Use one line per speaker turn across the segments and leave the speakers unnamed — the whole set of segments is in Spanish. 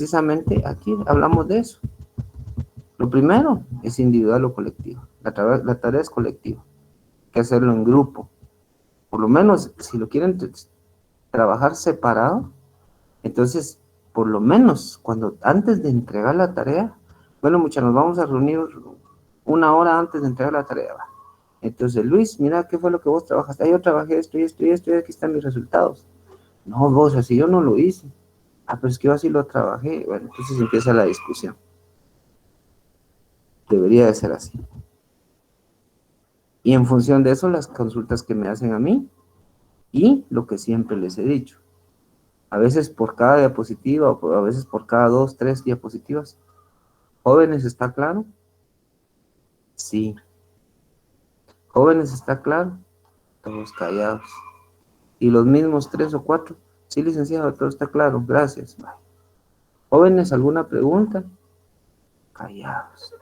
precisamente aquí hablamos de eso. Lo primero es individual o colectivo. La tarea es colectiva. Hay que hacerlo en grupo. Por lo menos, si lo quieren trabajar separado, entonces, por lo menos, antes de entregar la tarea, bueno, muchachos, nos vamos a reunir una hora antes de entregar la tarea. ¿Va? Entonces, Luis, mira, ¿qué fue lo que vos trabajaste? Yo trabajé esto y esto y esto, y aquí están mis resultados. No, vos, así yo no lo hice. Pero es que yo así lo trabajé. Bueno, entonces empieza la discusión. Debería de ser así. Y en función de eso, las consultas que me hacen a mí y lo que siempre les he dicho. A veces por cada diapositiva o a veces por cada 2, 3 diapositivas. ¿Jóvenes, está claro? Sí. ¿Jóvenes, está claro? Todos callados. Y los mismos 3 o 4. Sí, licenciado, todo está claro. Gracias. ¿Jóvenes, alguna pregunta? Callados.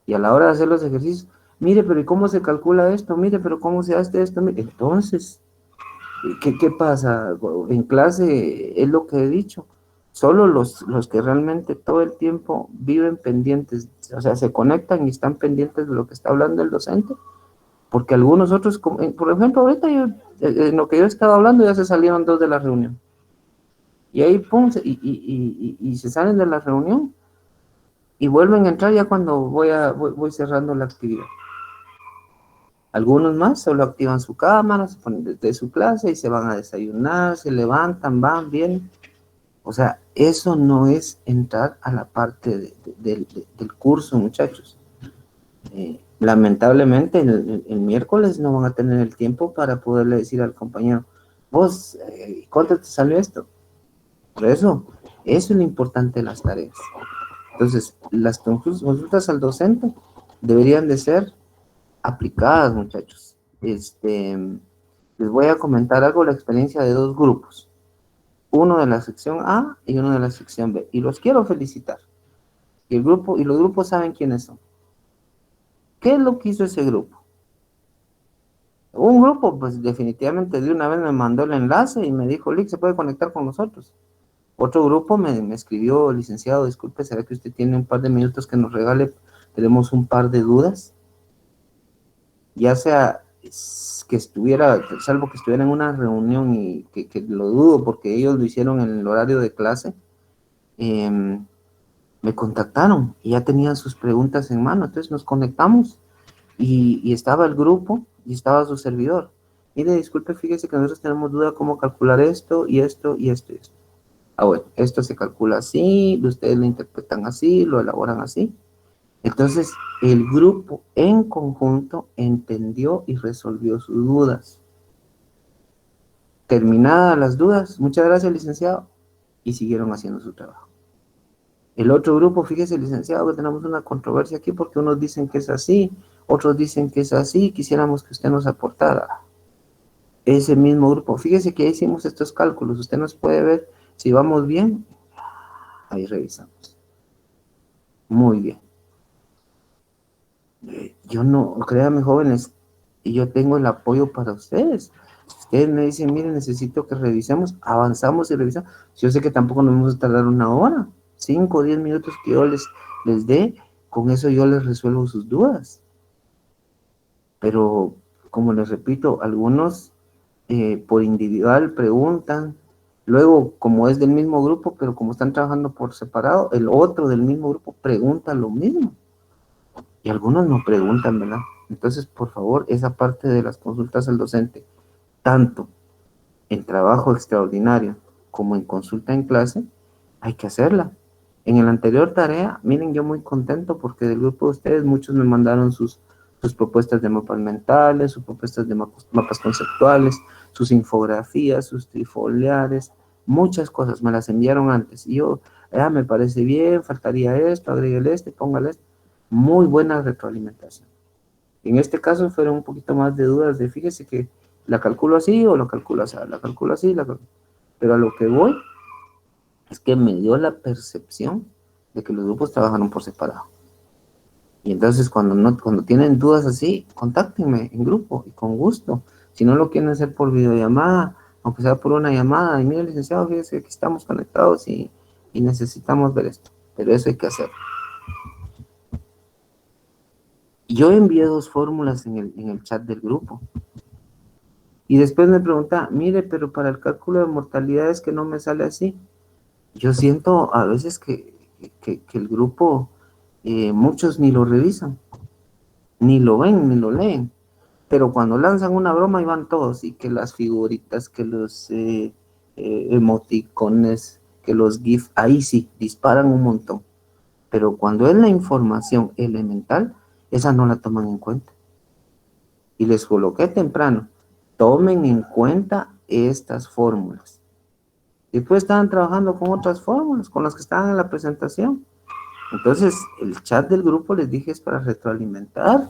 Y a la hora de hacer los ejercicios, mire, pero ¿y cómo se calcula esto? Mire, pero ¿cómo se hace esto? Entonces, ¿qué pasa? En clase es lo que he dicho. Solo los que realmente todo el tiempo viven pendientes, o sea, se conectan y están pendientes de lo que está hablando el docente, porque algunos otros, por ejemplo, ahorita en lo que yo estaba hablando ya se salieron 2 de la reunión. Y ahí, pum, y se salen de la reunión y vuelven a entrar ya cuando voy cerrando la actividad. Algunos más solo activan su cámara, se ponen desde su clase y se van a desayunar, se levantan, van, vienen. O sea, eso no es entrar a la parte del curso, muchachos. Lamentablemente, el miércoles no van a tener el tiempo para poderle decir al compañero, vos, ¿cuánto te salió esto? Por eso es lo importante de las tareas. Entonces, las consultas al docente deberían de ser aplicadas, muchachos. Les voy a comentar algo, la experiencia de 2 grupos. Uno de la sección A y uno de la sección B. Y los quiero felicitar. Y los grupos saben quiénes son. ¿Qué es lo que hizo ese grupo? Un grupo, pues definitivamente de una vez me mandó el enlace y me dijo, Lick, se puede conectar con nosotros. Otro grupo me escribió, licenciado, disculpe, ¿será que usted tiene un par de minutos que nos regale? Tenemos un par de dudas. Ya sea que estuviera, salvo que estuviera en una reunión y que lo dudo porque ellos lo hicieron en el horario de clase, me contactaron y ya tenían sus preguntas en mano, entonces nos conectamos y estaba el grupo y estaba su servidor. Mire, disculpe, fíjese que nosotros tenemos duda cómo calcular esto y esto y esto y esto. Bueno, esto se calcula así, ustedes lo interpretan así, lo elaboran así. Entonces, el grupo en conjunto entendió y resolvió sus dudas. Terminadas las dudas, muchas gracias, licenciado, y siguieron haciendo su trabajo. El otro grupo, fíjese, licenciado, que tenemos una controversia aquí porque unos dicen que es así, otros dicen que es así, quisiéramos que usted nos aportara. Ese mismo grupo, fíjese que hicimos estos cálculos, usted nos puede ver si vamos bien, ahí revisamos. Muy bien. Yo no, créanme, jóvenes, y yo tengo el apoyo para ustedes. Ustedes me dicen, miren, necesito que revisemos, avanzamos y revisamos. Yo sé que tampoco nos vamos a tardar una hora, 5 o 10 minutos que yo les dé, con eso yo les resuelvo sus dudas. Pero, como les repito, algunos por individual preguntan, luego como es del mismo grupo, pero como están trabajando por separado, el otro del mismo grupo pregunta lo mismo. Y algunos no preguntan, ¿verdad? Entonces, por favor, esa parte de las consultas al docente, tanto en trabajo extraordinario como en consulta en clase, hay que hacerla. En la anterior tarea, miren, yo muy contento porque del grupo de ustedes muchos me mandaron sus propuestas de mapas mentales, sus propuestas de mapas conceptuales, sus infografías, sus trifoliares, muchas cosas me las enviaron antes. Y yo, me parece bien, faltaría esto, agréguele este, póngale esto. Muy buena retroalimentación. En este caso fueron un poquito más de dudas de, fíjese que la calculo así o la calculo así, la calculo así, pero a lo que voy es que me dio la percepción de que los grupos trabajaron por separado. Y entonces cuando tienen dudas así, contáctenme en grupo y con gusto. Si no lo quieren hacer por videollamada, aunque sea por una llamada, y mire, licenciado, fíjese que estamos conectados y y necesitamos ver esto, pero eso hay que hacer. Yo envié 2 fórmulas en el chat del grupo. Y después me pregunta, mire, pero para el cálculo de mortalidad es que no me sale así. Yo siento a veces que el grupo, muchos ni lo revisan, ni lo ven, ni lo leen. Pero cuando lanzan una broma, ahí van todos, y que las figuritas, que los emoticones, que los GIF, ahí sí, disparan un montón. Pero cuando es la información elemental, esa no la toman en cuenta. Y les coloqué temprano, tomen en cuenta estas fórmulas. Después estaban trabajando con otras fórmulas, con las que estaban en la presentación. Entonces, el chat del grupo les dije es para retroalimentar,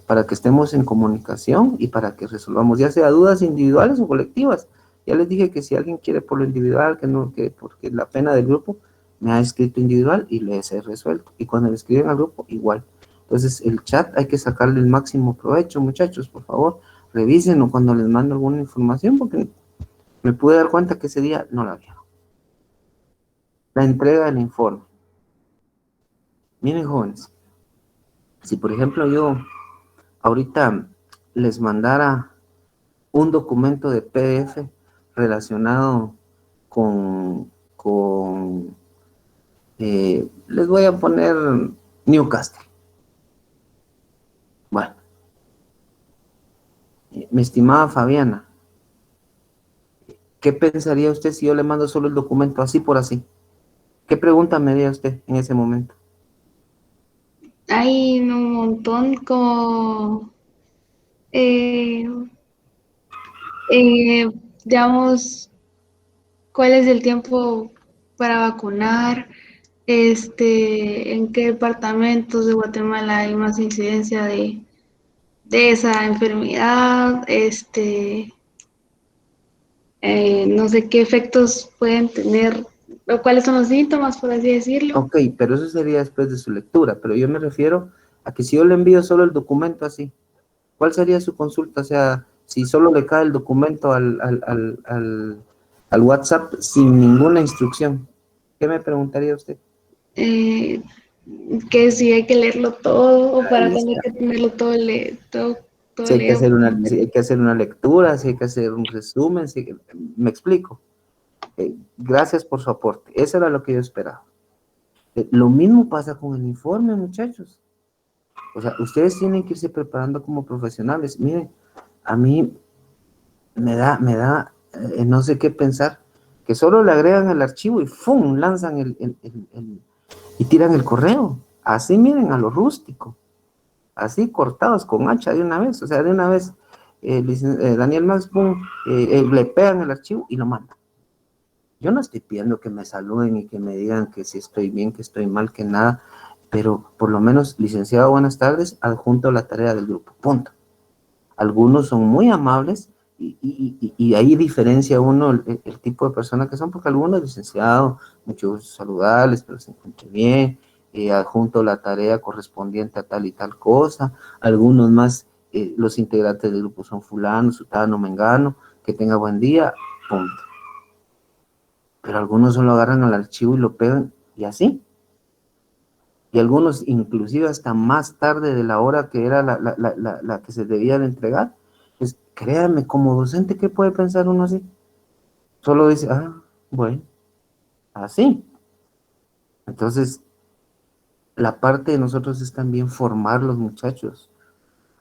para que estemos en comunicación y para que resolvamos ya sea dudas individuales o colectivas. Ya les dije que si alguien quiere por lo individual, que no, que porque la pena del grupo, me ha escrito individual y les he resuelto. Y cuando le escriben al grupo, igual. Entonces, el chat hay que sacarle el máximo provecho, muchachos, por favor, revísenlo cuando les mando alguna información, porque me pude dar cuenta que ese día no la vieron. La entrega del informe. Miren, jóvenes, si por ejemplo yo ahorita les mandara un documento de PDF relacionado con les voy a poner Newcastle. Bueno, mi estimada Fabiana, ¿qué pensaría usted si yo le mando solo el documento así por así? ¿Qué pregunta me haría usted en ese momento?
Hay un montón como, eh, eh, digamos, cuál es el tiempo para vacunar, en qué departamentos de Guatemala hay más incidencia de esa enfermedad, no sé qué efectos pueden tener, o cuáles son los síntomas, por así decirlo.
Ok, pero eso sería después de su lectura, pero yo me refiero a que si yo le envío solo el documento así, ¿cuál sería su consulta? O sea, si solo le cae el documento al WhatsApp sin ninguna instrucción, ¿qué me preguntaría usted?
Eh, que si hay que leerlo todo o para
Ahí
tener
está.
que tenerlo todo
Si hay que
leído.
hacer si hay que hacer una lectura, si hay que hacer un resumen, me explico. Gracias por su aporte. Eso era lo que yo esperaba. Lo mismo pasa con el informe, muchachos. O sea, ustedes tienen que irse preparando como profesionales. Miren, a mí no sé qué pensar, que solo le agregan el archivo y ¡fum! Lanzan y tiran el correo. Así miren, a lo rústico, así cortados con hacha de una vez, o sea, de una vez, Daniel Max, boom, le pegan el archivo y lo mandan. Yo no estoy pidiendo que me saluden y que me digan que si estoy bien, que estoy mal, que nada, pero por lo menos, licenciado, buenas tardes, adjunto la tarea del grupo, punto. Algunos son muy amables y ahí diferencia uno el tipo de persona que son, porque algunos licenciados, muchos saludables, pero se encuentran bien, adjunto la tarea correspondiente a tal y tal cosa, algunos más, los integrantes del grupo son fulano, sutano, mengano, que tenga buen día, punto. Pero algunos solo agarran al archivo y lo pegan y así. Y algunos inclusive hasta más tarde de la hora que era la que se debía de entregar. Pues créanme, como docente, ¿qué puede pensar uno así? Solo dice, ah, bueno, así. Entonces, la parte de nosotros es también formar los muchachos.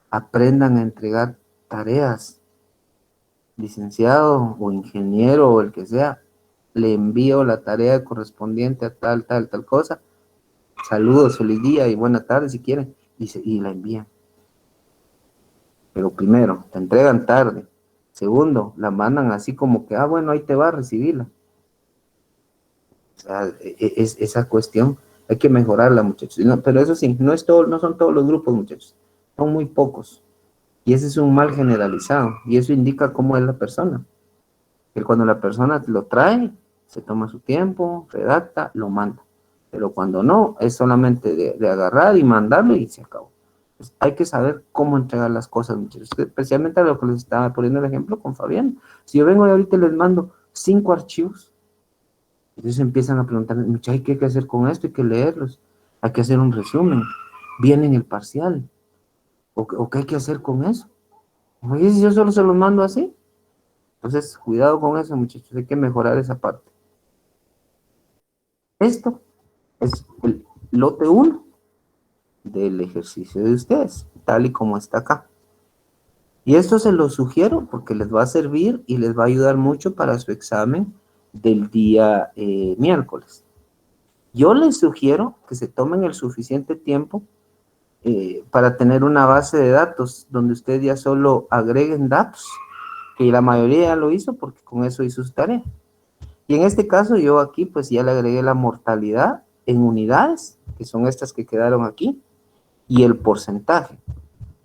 Aprendan a entregar tareas. Licenciado o ingeniero o el que sea, le envío la tarea correspondiente a tal cosa. Saludos, feliz día y buena tarde si quieren. Y la envían. Pero primero, te entregan tarde. Segundo, la mandan así como que, ah, bueno, ahí te va a recibirla. O sea, es esa cuestión hay que mejorarla, muchachos. No, pero eso sí, no son todos los grupos, muchachos. Son muy pocos. Y ese es un mal generalizado. Y eso indica cómo es la persona. Que cuando la persona lo trae, se toma su tiempo, redacta, lo manda. Pero cuando no, es solamente de agarrar y mandarlo y se acabó. Pues hay que saber cómo entregar las cosas, muchachos. Especialmente a lo que les estaba poniendo el ejemplo con Fabián. Si yo vengo y ahorita les mando 5 archivos, Entonces empiezan a preguntar, muchachos, ¿qué hay que hacer con esto? Hay que leerlos, hay que hacer un resumen, viene en el parcial, o qué hay que hacer con eso. Oye, si yo solo se los mando así. Entonces, cuidado con eso, muchachos, hay que mejorar esa parte. Esto es el lote 1 del ejercicio de ustedes, tal y como está acá. Y esto se lo sugiero porque les va a servir y les va a ayudar mucho para su examen del día miércoles. Yo les sugiero que se tomen el suficiente tiempo para tener una base de datos donde ustedes ya solo agreguen datos, que la mayoría ya lo hizo porque con eso hizo su tarea. Y en este caso yo aquí pues ya le agregué la mortalidad en unidades, que son estas que quedaron aquí, y el porcentaje.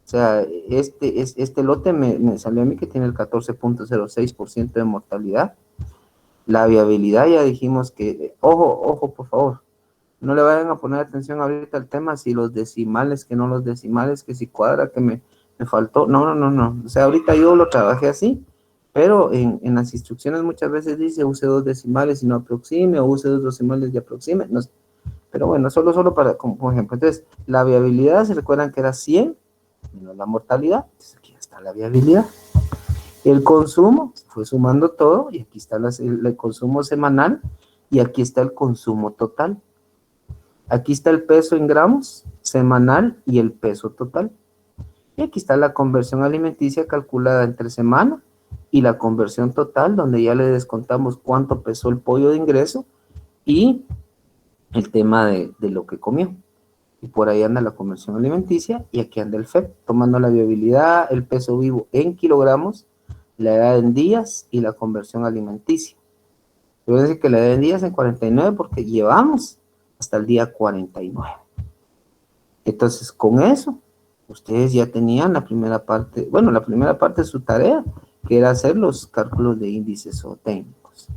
O sea, este lote me salió a mí que tiene el 14.06% de mortalidad. La viabilidad ya dijimos que, ojo, por favor, no le vayan a poner atención ahorita al tema, si los decimales, que no los decimales, que si cuadra, que me faltó. No. O sea, ahorita yo lo trabajé así, pero en las instrucciones muchas veces dice use 2 decimales y no aproxime, o use 2 decimales y aproxime. No, pero bueno, solo para, como ejemplo. Entonces, la viabilidad, se recuerdan que era 100 menos la mortalidad. Entonces, aquí está la viabilidad. El consumo, se fue sumando todo, y aquí está el consumo semanal, y aquí está el consumo total. Aquí está el peso en gramos semanal y el peso total. Y aquí está la conversión alimenticia calculada entre semana y la conversión total, donde ya le descontamos cuánto pesó el pollo de ingreso y el tema de lo que comió. Y por ahí anda la conversión alimenticia y aquí anda el FEP, tomando la viabilidad, el peso vivo en kilogramos, la edad en días y la conversión alimenticia. Yo voy a decir que la edad en días en 49 porque llevamos hasta el día 49. Entonces, con eso, ustedes ya tenían la primera parte de su tarea, que era hacer los cálculos de índices o técnicos.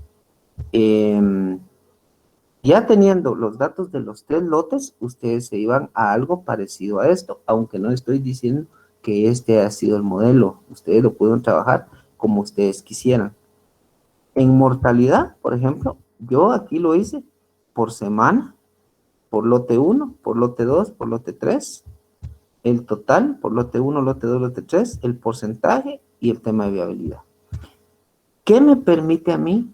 Ya teniendo los datos de los 3 lotes, ustedes se iban a algo parecido a esto, aunque no estoy diciendo que este ha sido el modelo. Ustedes lo pueden trabajar como ustedes quisieran. En mortalidad, por ejemplo, yo aquí lo hice por semana, por lote 1, por lote 2, por lote 3, el total, por lote 1, lote 2, lote 3, el porcentaje y el tema de viabilidad. ¿Qué me permite a mí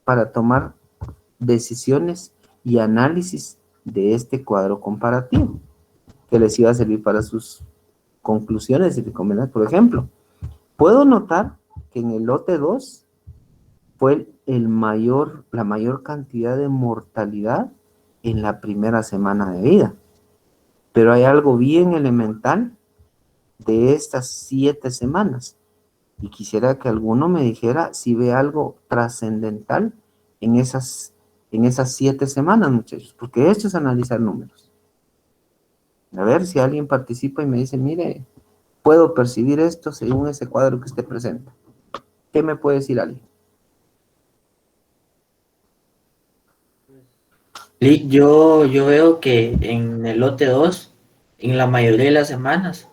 para tomar decisiones y análisis de este cuadro comparativo que les iba a servir para sus conclusiones y recomendaciones? Por ejemplo, puedo notar que en el lote 2 fue la mayor cantidad de mortalidad en la primera semana de vida. Pero hay algo bien elemental de estas 7 semanas. Y quisiera que alguno me dijera si ve algo trascendental en esas 7 semanas, muchachos, porque esto es analizar números. A ver si alguien participa y me dice, mire, puedo percibir esto según ese cuadro que usted presenta. ¿Qué me puede decir alguien?
Yo veo que en el lote 2, en la mayoría de las semanas,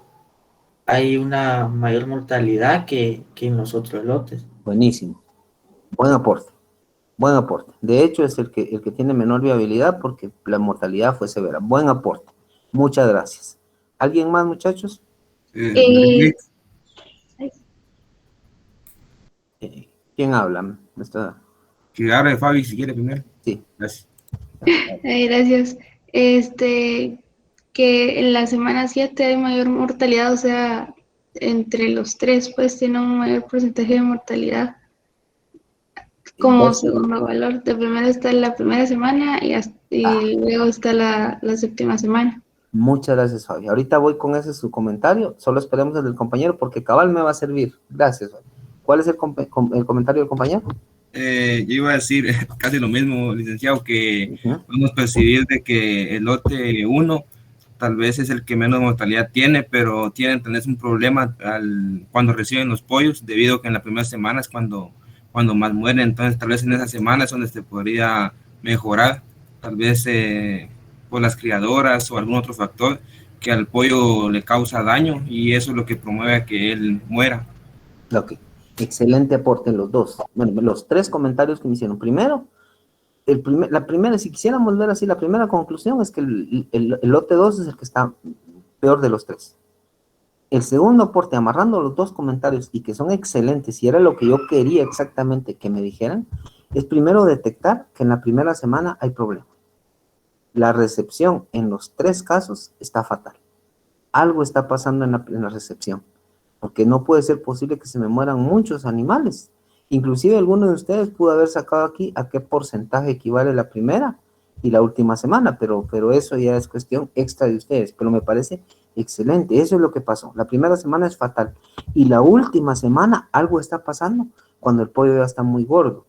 hay una mayor mortalidad que en los otros lotes.
Buenísimo. Buen aporte. Buen aporte. De hecho, es el que tiene menor viabilidad porque la mortalidad fue severa. Buen aporte. Muchas gracias. ¿Alguien más, muchachos?
Eh,
¿Quién habla?
Que hable Fabi si quiere primero.
Sí.
Gracias.
Gracias. Que en la semana 7 hay mayor mortalidad, o sea, entre los 3 pues tiene un mayor porcentaje de mortalidad. Como segundo valor, de primero está la primera semana y luego está la séptima semana.
Muchas gracias, Fabi. Ahorita voy con ese su comentario. Solo esperemos el del compañero porque cabal me va a servir. Gracias, Fabi. ¿Cuál es el comentario del compañero?
Yo iba a decir casi lo mismo, licenciado, que podemos percibir de que el lote 1 tal vez es el que menos mortalidad tiene, pero tienen tal vez un problema cuando reciben los pollos, debido a que en la primera semana es cuando más mueren. Entonces tal vez en esa semana es donde se podría mejorar, tal vez por las criadoras o algún otro factor que al pollo le causa daño, y eso es lo que promueve a que él muera.
Ok, excelente aporte los dos. Bueno, los 3 comentarios que me hicieron. Primero, la primera, si quisiéramos ver así, la primera conclusión es que el lote 2 es el que está peor de los tres. El segundo aporte, amarrando los dos comentarios y que son excelentes, y era lo que yo quería exactamente que me dijeran, es primero detectar que en la primera semana hay problema. La recepción en los tres casos está fatal. Algo está pasando en la recepción, porque no puede ser posible que se me mueran muchos animales. Inclusive alguno de ustedes pudo haber sacado aquí a qué porcentaje equivale la primera y la última semana, pero eso ya es cuestión extra de ustedes, pero me parece excelente. Eso es lo que pasó. La primera semana es fatal y la última semana algo está pasando cuando el pollo ya está muy gordo.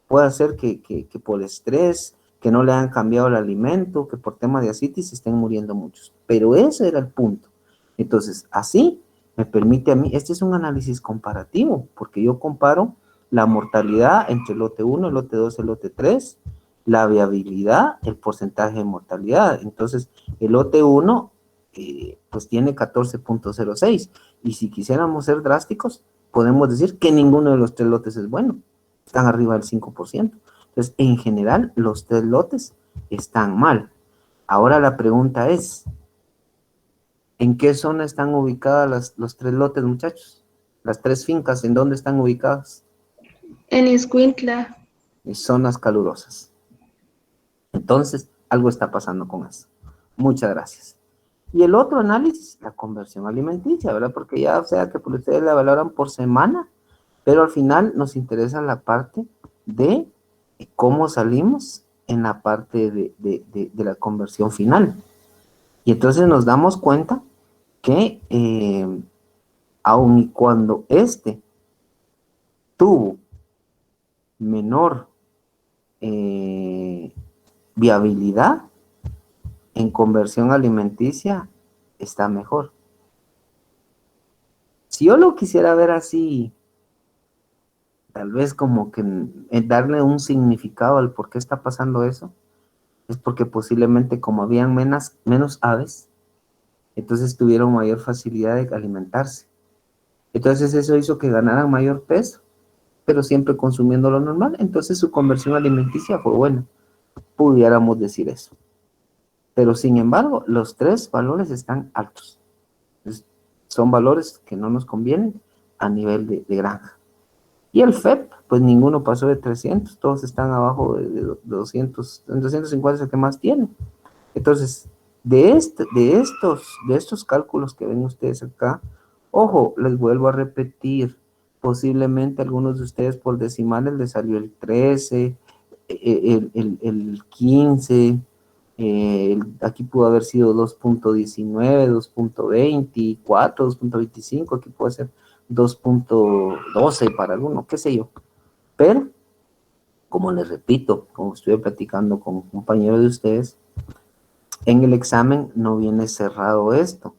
Puede ser que por estrés, que no le han cambiado el alimento, que por tema de asitis se estén muriendo muchos. Pero ese era el punto. Entonces, así me permite a mí, este es un análisis comparativo, porque yo comparo la mortalidad entre el lote 1, el lote 2, el lote 3, la viabilidad, el porcentaje de mortalidad. Entonces, el lote 1, pues tiene 14.06, y si quisiéramos ser drásticos, podemos decir que ninguno de los tres lotes es bueno, están arriba del 5%. Entonces, en general, los tres lotes están mal. Ahora la pregunta es, ¿en qué zona están ubicadas los tres lotes, muchachos? Las tres fincas, ¿en dónde están ubicadas?
En Escuintla.
En zonas calurosas. Entonces, algo está pasando con eso. Muchas gracias. Y el otro análisis, la conversión alimenticia, ¿verdad? Porque ya, o sea, que por ustedes la valoran por semana, pero al final nos interesa la parte de cómo salimos en la parte de la conversión final. Y entonces nos damos cuenta que aun y cuando tuvo menor viabilidad, en conversión alimenticia está mejor. Si yo lo quisiera ver así, tal vez como que darle un significado al por qué está pasando eso, es porque posiblemente como habían menos aves, entonces tuvieron mayor facilidad de alimentarse. Entonces eso hizo que ganaran mayor peso, pero siempre consumiendo lo normal. Entonces su conversión alimenticia fue buena, pudiéramos decir eso. Pero sin embargo, los tres valores están altos. Entonces, son valores que no nos convienen a nivel de granja. Y el FEP, pues ninguno pasó de 300, todos están abajo de 200, en 250 es el que más tiene. Entonces, de estos cálculos que ven ustedes acá, ojo, les vuelvo a repetir, posiblemente algunos de ustedes por decimales les salió el 13, el 15, aquí pudo haber sido 2.19, 2.24, 2.25, aquí puede ser 2.12 para alguno, qué sé yo. Pero, como les repito, como estuve platicando con un compañero de ustedes, en el examen no viene cerrado esto.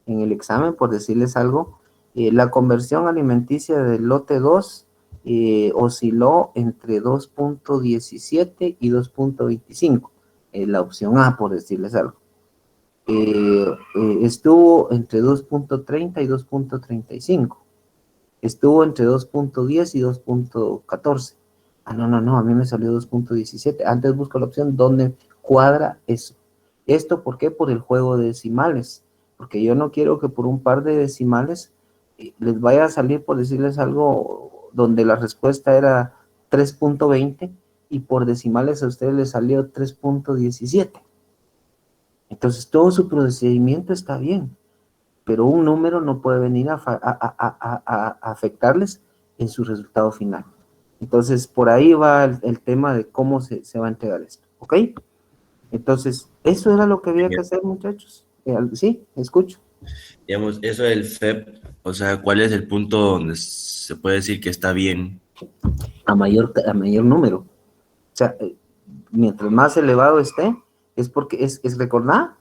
En el examen, por decirles algo, la conversión alimenticia del lote 2 osciló entre 2.17 y 2.25. La opción A, por decirles algo. Estuvo entre 2.30 y 2.35. Estuvo entre 2.10 y 2.14. Ah, no, a mí me salió 2.17. Antes busco la opción donde cuadra eso. ¿Esto por qué? Por el juego de decimales. Porque yo no quiero que por un par de decimales les vaya a salir, por decirles algo, donde la respuesta era 3.20 y por decimales a ustedes les salió 3.17. Entonces todo su procedimiento está bien, pero un número no puede venir a afectarles en su resultado final. Entonces, por ahí va el tema de cómo se va a entregar esto, ¿ok? Entonces, eso era lo que había que hacer, muchachos. Sí, escucho.
Digamos, eso del FEP, o sea, ¿cuál es el punto donde se puede decir que está bien?
A mayor número. O sea, mientras más elevado esté, es porque es recordar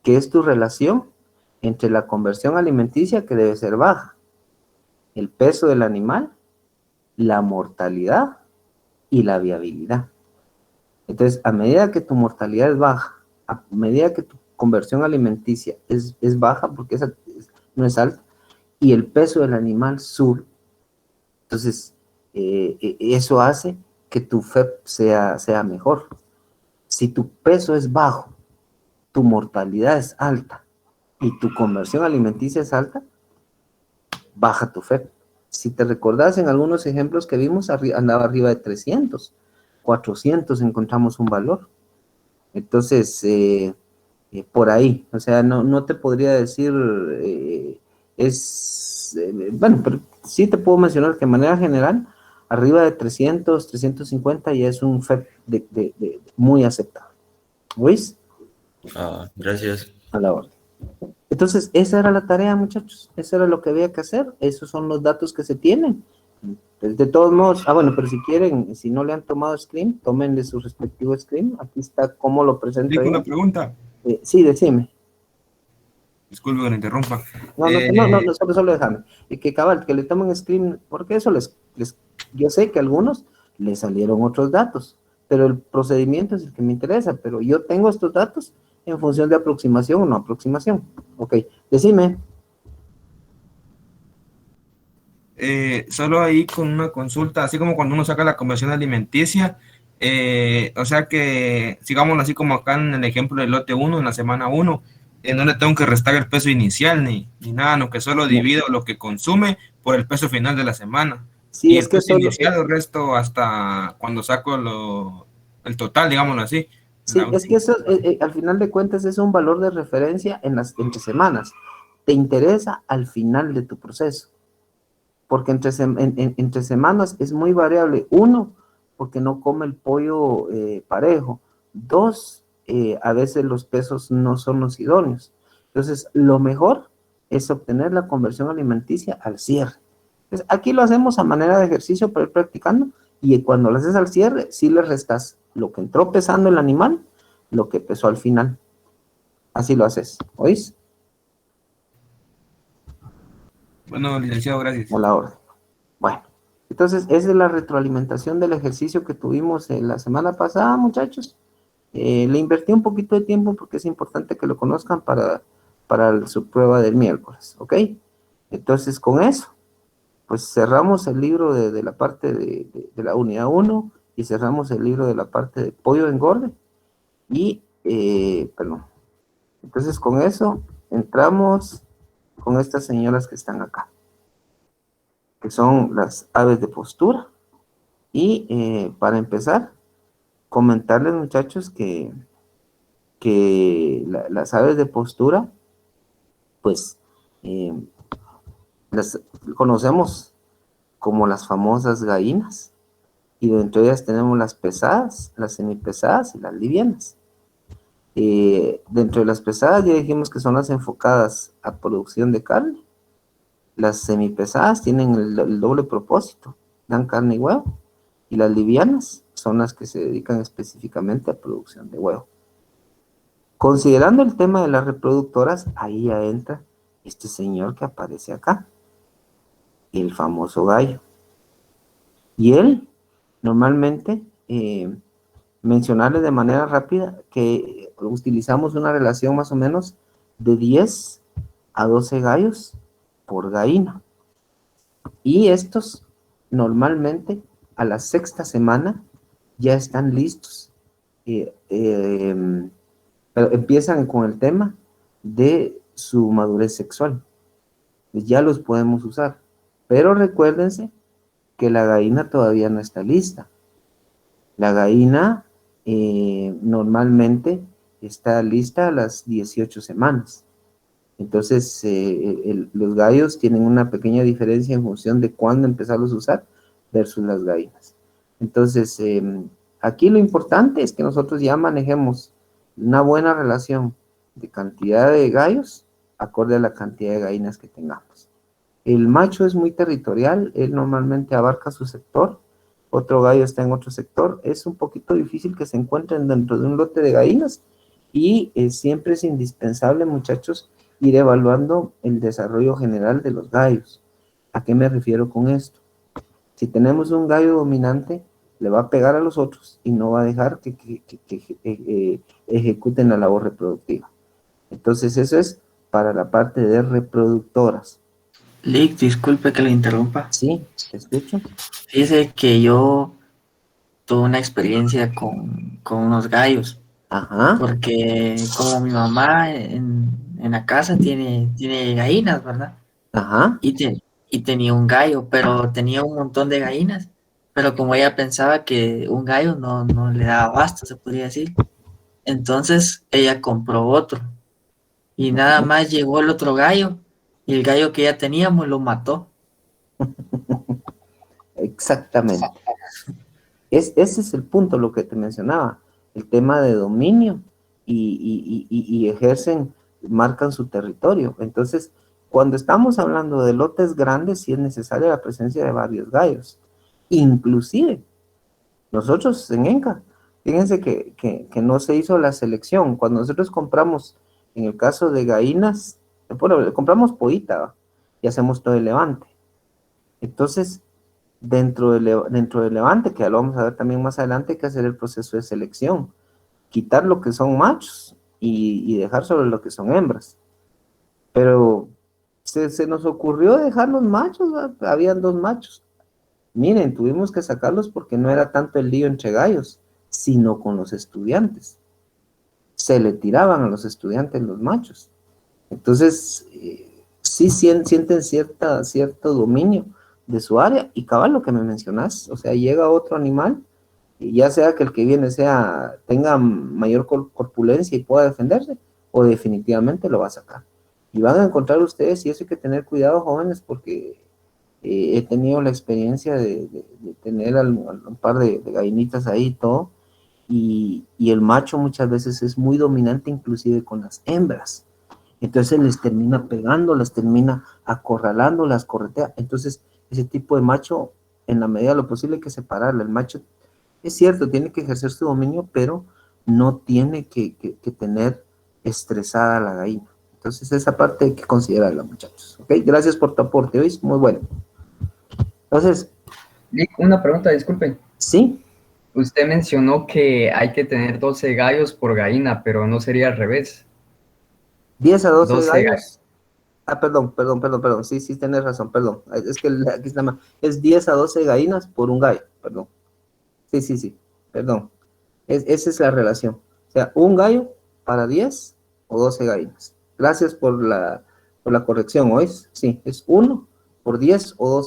que es tu relación entre la conversión alimenticia, que debe ser baja, el peso del animal, la mortalidad y la viabilidad. Entonces, a medida que tu mortalidad es baja, a medida que tu conversión alimenticia es baja, porque esa no es alta, y el peso del animal sube, entonces eso hace que tu FEP sea mejor. Si tu peso es bajo, tu mortalidad es alta y tu conversión alimenticia es alta, baja tu FEP. Si te recordás en algunos ejemplos que vimos, andaba arriba de 300, 400 encontramos un valor. Entonces, por ahí, o sea, no te podría decir, bueno, pero sí te puedo mencionar que de manera general, arriba de 300, 350 ya es un FEP muy aceptable. ¿Veis?
Gracias.
A la orden. Entonces, esa era la tarea, muchachos. Eso era lo que había que hacer. Esos son los datos que se tienen. De todos modos, bueno, pero si quieren, si no le han tomado screen, tómenle su respectivo screen. Aquí está cómo lo presento.
Digo una pregunta.
Sí, decime.
Disculpe que me interrumpa.
No, solo déjame. Y que cabal, que le tomen screen, porque eso yo sé que a algunos les salieron otros datos, pero el procedimiento es el que me interesa, pero yo tengo estos datos en función de aproximación o no aproximación. Ok, decime.
Solo ahí con una consulta, así como cuando uno saca la conversión alimenticia, o sea que, sigamos así como acá en el ejemplo del lote 1, en la semana 1, no le tengo que restar el peso inicial ni nada, no, que solo divido lo que consume por el peso final de la semana.
Sí,
y
es
el
que
peso
solo,
inicial lo resto hasta cuando saco el total, digámoslo así.
sí, es que eso, al final de cuentas, es un valor de referencia entre semanas. Te interesa al final de tu proceso, porque entre semanas es muy variable. Uno, porque no come el pollo parejo. Dos, a veces los pesos no son los idóneos. Entonces, lo mejor es obtener la conversión alimenticia al cierre. Entonces, aquí lo hacemos a manera de ejercicio para ir practicando, y cuando lo haces al cierre, sí le restas lo que entró pesando el animal, lo que pesó al final. Así lo haces, ¿oís?
Bueno, licenciado, gracias.
A la orden. Bueno, entonces esa es la retroalimentación del ejercicio que tuvimos la semana pasada, muchachos. Le invertí un poquito de tiempo porque es importante que lo conozcan para su prueba del miércoles, ¿ok? Entonces, con eso, pues cerramos el libro de la parte de la unidad 1 y cerramos el libro de la parte de pollo engorde. Y, perdón. Entonces, con eso, entramos con estas señoras que están acá, que son las aves de postura. Y para empezar, comentarles, muchachos, que las aves de postura, pues, las conocemos como las famosas gallinas, y dentro de ellas tenemos las pesadas, las semipesadas y las livianas. Dentro de las pesadas ya dijimos que son las enfocadas a producción de carne. Las semipesadas tienen el doble propósito, dan carne y huevo, y las livianas son las que se dedican específicamente a producción de huevo. Considerando el tema de las reproductoras, ahí ya entra este señor que aparece acá, el famoso gallo. Y él, normalmente, mencionarle de manera rápida que utilizamos una relación más o menos de 10 a 12 gallos por gallina. Y estos normalmente a la sexta semana ya están listos. Pero empiezan con el tema de su madurez sexual. Pues ya los podemos usar. Pero recuérdense que la gallina todavía no está lista. La gallina normalmente está lista a las 18 semanas. Entonces, los gallos tienen una pequeña diferencia en función de cuándo empezarlos a usar versus las gallinas. Entonces, aquí lo importante es que nosotros ya manejemos una buena relación de cantidad de gallos acorde a la cantidad de gallinas que tengamos. El macho es muy territorial, él normalmente abarca su sector, otro gallo está en otro sector. Es un poquito difícil que se encuentren dentro de un lote de gallinas, y siempre es indispensable, muchachos, ir evaluando el desarrollo general de los gallos. ¿A qué me refiero con esto? Si tenemos un gallo dominante, le va a pegar a los otros y no va a dejar que ejecuten la labor reproductiva. Entonces, eso es para la parte de reproductoras.
Lick, disculpe que le interrumpa.
Sí, te escucho.
Dice que yo tuve una experiencia con unos gallos,
Ajá,
porque como mi mamá en la casa tiene gallinas, ¿verdad?
ajá.
Y tenía un gallo, pero tenía un montón de gallinas, pero como ella pensaba que un gallo no le daba abasto, se podría decir, entonces ella compró otro y nada más llegó el otro gallo y el gallo que ya teníamos lo mató.
Exactamente. Ese es el punto, lo que te mencionaba, el tema de dominio y ejercen, marcan su territorio. Entonces, cuando estamos hablando de lotes grandes, sí es necesaria la presencia de varios gallos. Inclusive, nosotros en Enca, fíjense que no se hizo la selección. Cuando nosotros compramos, en el caso de gallinas, bueno, compramos pollita, ¿va? Y hacemos todo el levante. Entonces, dentro del levante, que ya lo vamos a ver también más adelante, hay que hacer el proceso de selección, quitar lo que son machos y dejar solo lo que son hembras. Pero se nos ocurrió dejar los machos, ¿verdad? Habían dos machos. Miren, tuvimos que sacarlos porque no era tanto el lío entre gallos, sino con los estudiantes. Se le tiraban a los estudiantes los machos. Entonces, sí sienten cierto dominio de su área y cabal lo que me mencionas, o sea, llega otro animal, y ya sea que el que viene tenga mayor corpulencia y pueda defenderse, o definitivamente lo va a sacar. Y van a encontrar ustedes, y eso hay que tener cuidado, jóvenes, porque he tenido la experiencia de tener un par de gallinitas ahí y todo, y el macho muchas veces es muy dominante inclusive con las hembras. Entonces les termina pegando, las termina acorralando, las corretea. Entonces, ese tipo de macho, en la medida de lo posible, hay que separarlo. El macho, es cierto, tiene que ejercer su dominio, pero no tiene que tener estresada a la gallina. Entonces, esa parte hay que considerarla, muchachos. ¿Ok? Gracias por tu aporte, hoy muy bueno. Entonces,
Una pregunta, disculpen.
sí.
Usted mencionó que hay que tener 12 gallos por gallina, pero no sería al revés.
10 a 12
12
gallos. Ah, perdón. Sí, tienes razón, perdón. Es que aquí está mal. Es 10 a 12 gallinas por un gallo, perdón. Sí, perdón. Esa es la relación. O sea, un gallo para 10 o 12 gallinas. Gracias por la corrección, ¿oí? Sí, es 1 por 10 o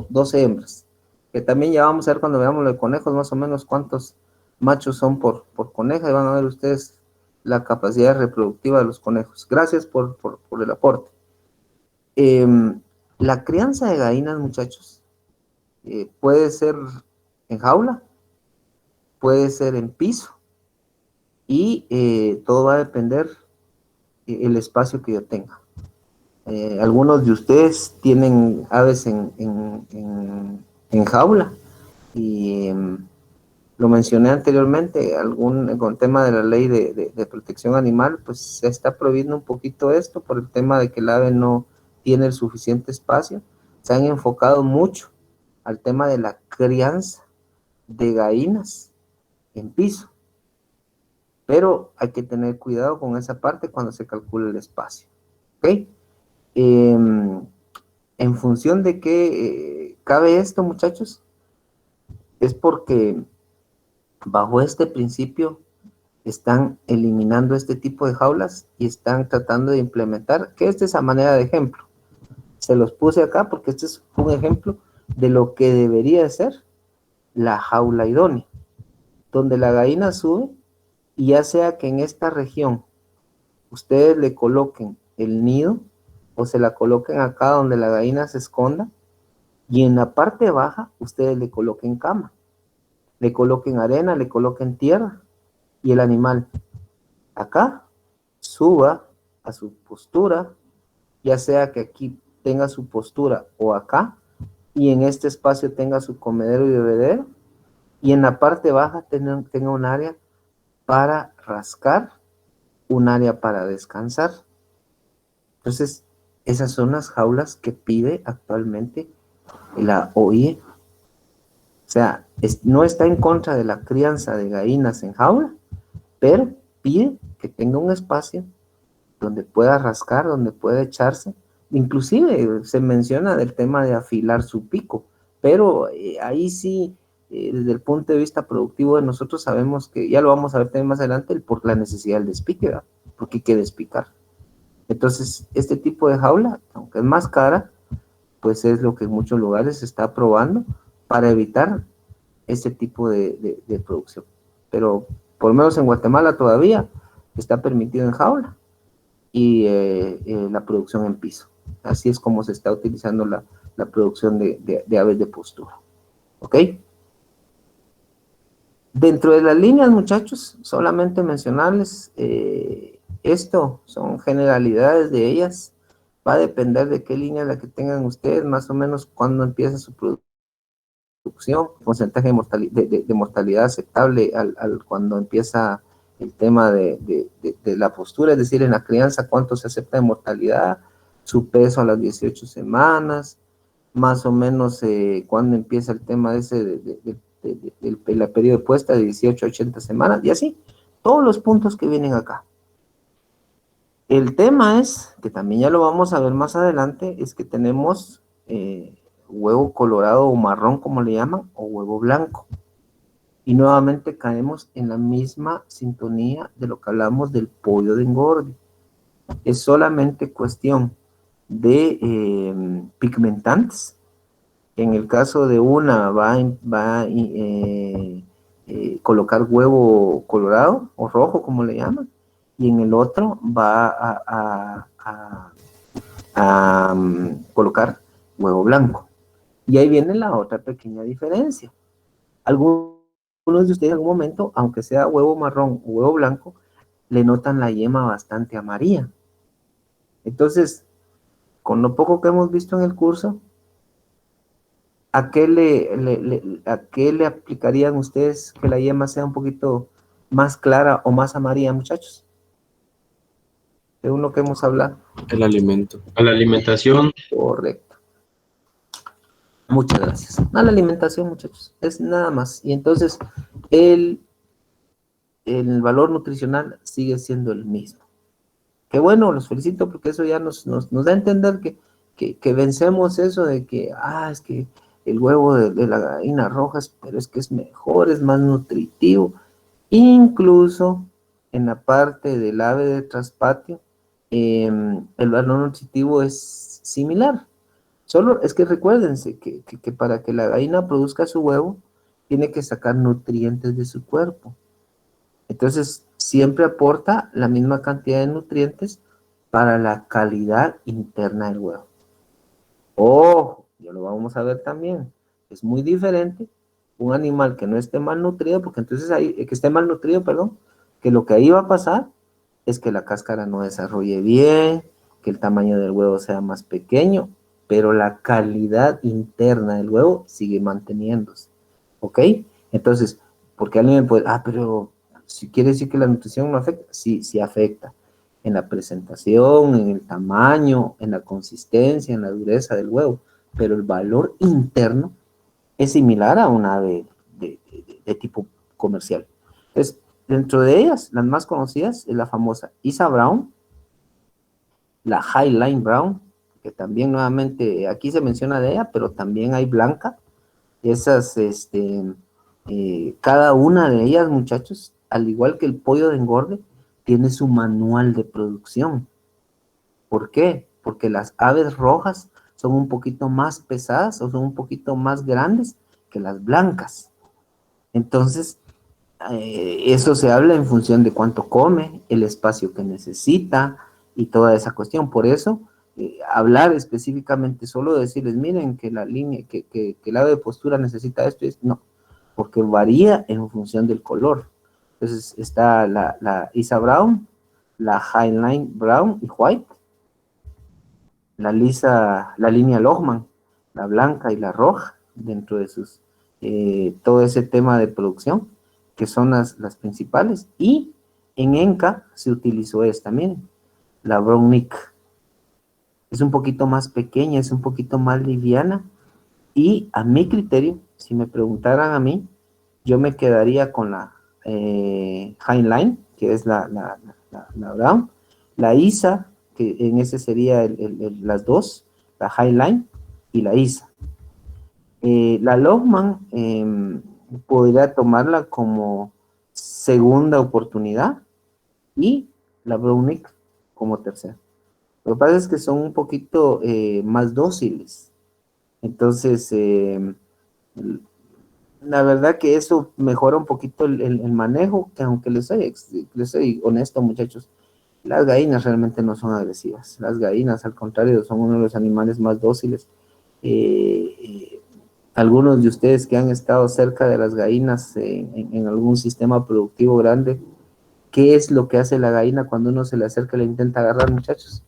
12 hembras. Que también ya vamos a ver cuando veamos los conejos, más o menos cuántos machos son por coneja, y van a ver ustedes la capacidad reproductiva de los conejos. Gracias por el aporte. La crianza de gallinas, muchachos, puede ser en jaula, puede ser en piso, y todo va a depender el espacio que yo tenga. Algunos de ustedes tienen aves en jaula, y lo mencioné anteriormente, con tema de la ley de protección animal, pues se está prohibiendo un poquito esto por el tema de que el ave no tiene el suficiente espacio. Se han enfocado mucho al tema de la crianza de gallinas en piso, pero hay que tener cuidado con esa parte cuando se calcula el espacio. ¿Ok? En función de qué cabe esto, muchachos, es porque bajo este principio están eliminando este tipo de jaulas y están tratando de implementar, que esta es a manera de ejemplo. Se los puse acá porque este es un ejemplo de lo que debería ser la jaula idónea, donde la gallina sube, y ya sea que en esta región ustedes le coloquen el nido o se la coloquen acá donde la gallina se esconda, y en la parte baja ustedes le coloquen cama, le coloquen arena, le coloquen tierra, y el animal acá suba a su postura, ya sea que aquí tenga su postura o acá, y en este espacio tenga su comedero y bebedero, y en la parte baja tenga un área para rascar, un área para descansar. Entonces, esas son las jaulas que pide actualmente la OIE. O sea, no está en contra de la crianza de gallinas en jaula, pero pide que tenga un espacio donde pueda rascar, donde pueda echarse. Inclusive se menciona del tema de afilar su pico, pero ahí sí desde el punto de vista productivo de nosotros sabemos que, ya lo vamos a ver también más adelante, por la necesidad del despique, ¿verdad? Porque hay que despicar. Entonces, este tipo de jaula, aunque es más cara, pues es lo que en muchos lugares se está probando para evitar ese tipo de producción. Pero por lo menos en Guatemala todavía está permitido en jaula y la producción en piso. Así es como se está utilizando la producción de aves de postura. ¿Ok? Dentro de las líneas, muchachos, solamente mencionarles, esto son generalidades de ellas. Va a depender de qué línea la que tengan ustedes, más o menos cuándo empieza su producción, porcentaje de mortalidad aceptable cuando empieza el tema de la postura, es decir, en la crianza, cuánto se acepta de mortalidad, su peso a las 18 semanas, más o menos cuando empieza el tema ese del periodo de puesta de 18 a 80 semanas, y así, todos los puntos que vienen acá. El tema es, que también ya lo vamos a ver más adelante, es que tenemos huevo colorado o marrón, como le llaman, o huevo blanco. Y nuevamente caemos en la misma sintonía de lo que hablamos del pollo de engorde. Es solamente cuestión de pigmentantes. En el caso de una va a colocar huevo colorado o rojo, como le llaman, y en el otro va a colocar huevo blanco. Y ahí viene la otra pequeña diferencia. Algunos de ustedes en algún momento, aunque sea huevo marrón o huevo blanco, le notan la yema bastante amarilla. Entonces, con lo poco que hemos visto en el curso, ¿a qué le aplicarían ustedes que la yema sea un poquito más clara o más amarilla, muchachos? Según lo que hemos hablado.
El alimento. A la alimentación.
Correcto. Muchas gracias. A la alimentación, muchachos. Es nada más. Y entonces, el valor nutricional sigue siendo el mismo. Qué bueno, los felicito porque eso ya nos da a entender que vencemos eso de que, es que el huevo de la gallina roja, pero es que es mejor, es más nutritivo. Incluso en la parte del ave de traspatio, el valor nutritivo es similar. Solo es que recuérdense que para que la gallina produzca su huevo, tiene que sacar nutrientes de su cuerpo. Entonces, siempre aporta la misma cantidad de nutrientes para la calidad interna del huevo. Ojo, ya lo vamos a ver también. Es muy diferente un animal que no esté malnutrido, porque entonces que esté malnutrido, perdón, que lo que ahí va a pasar es que la cáscara no desarrolle bien, que el tamaño del huevo sea más pequeño, pero la calidad interna del huevo sigue manteniéndose. ¿Ok? Entonces, porque alguien me puede, pero si quiere decir que la nutrición no afecta, sí, sí afecta. En la presentación, en el tamaño, en la consistencia, en la dureza del huevo, pero el valor interno es similar a una ave de tipo comercial. Entonces, dentro de ellas, las más conocidas es la famosa Isa Brown, la Highline Brown, que también nuevamente aquí se menciona de ella, pero también hay blanca. Esas, cada una de ellas, muchachos, al igual que el pollo de engorde, tiene su manual de producción. ¿Por qué? Porque las aves rojas son un poquito más pesadas o son un poquito más grandes que las blancas. Entonces, eso se habla en función de cuánto come, el espacio que necesita y toda esa cuestión. Por eso, hablar específicamente, solo decirles, miren, que la línea, que el ave de postura necesita esto, no, porque varía en función del color. Entonces, está la Isa Brown, la Highline Brown y White, la línea Lohmann, la blanca y la roja, dentro de sus, todo ese tema de producción, que son las principales. Y en Enca se utilizó esta también, la Brown Neck. Es un poquito más pequeña, es un poquito más liviana, y a mi criterio, si me preguntaran a mí, yo me quedaría con la Highline, que es la Brown, la Isa, que en ese sería las dos, la Highline y la Isa. La Lohmann podría tomarla como segunda oportunidad y la Brownick como tercera. Lo que pasa es que son un poquito más dóciles. Entonces, la verdad que eso mejora un poquito el manejo, que aunque les soy honesto, muchachos, las gallinas realmente no son agresivas. Las gallinas, al contrario, son uno de los animales más dóciles. Algunos de ustedes que han estado cerca de las gallinas en algún sistema productivo grande, ¿qué es lo que hace la gallina cuando uno se le acerca y le intenta agarrar, muchachos?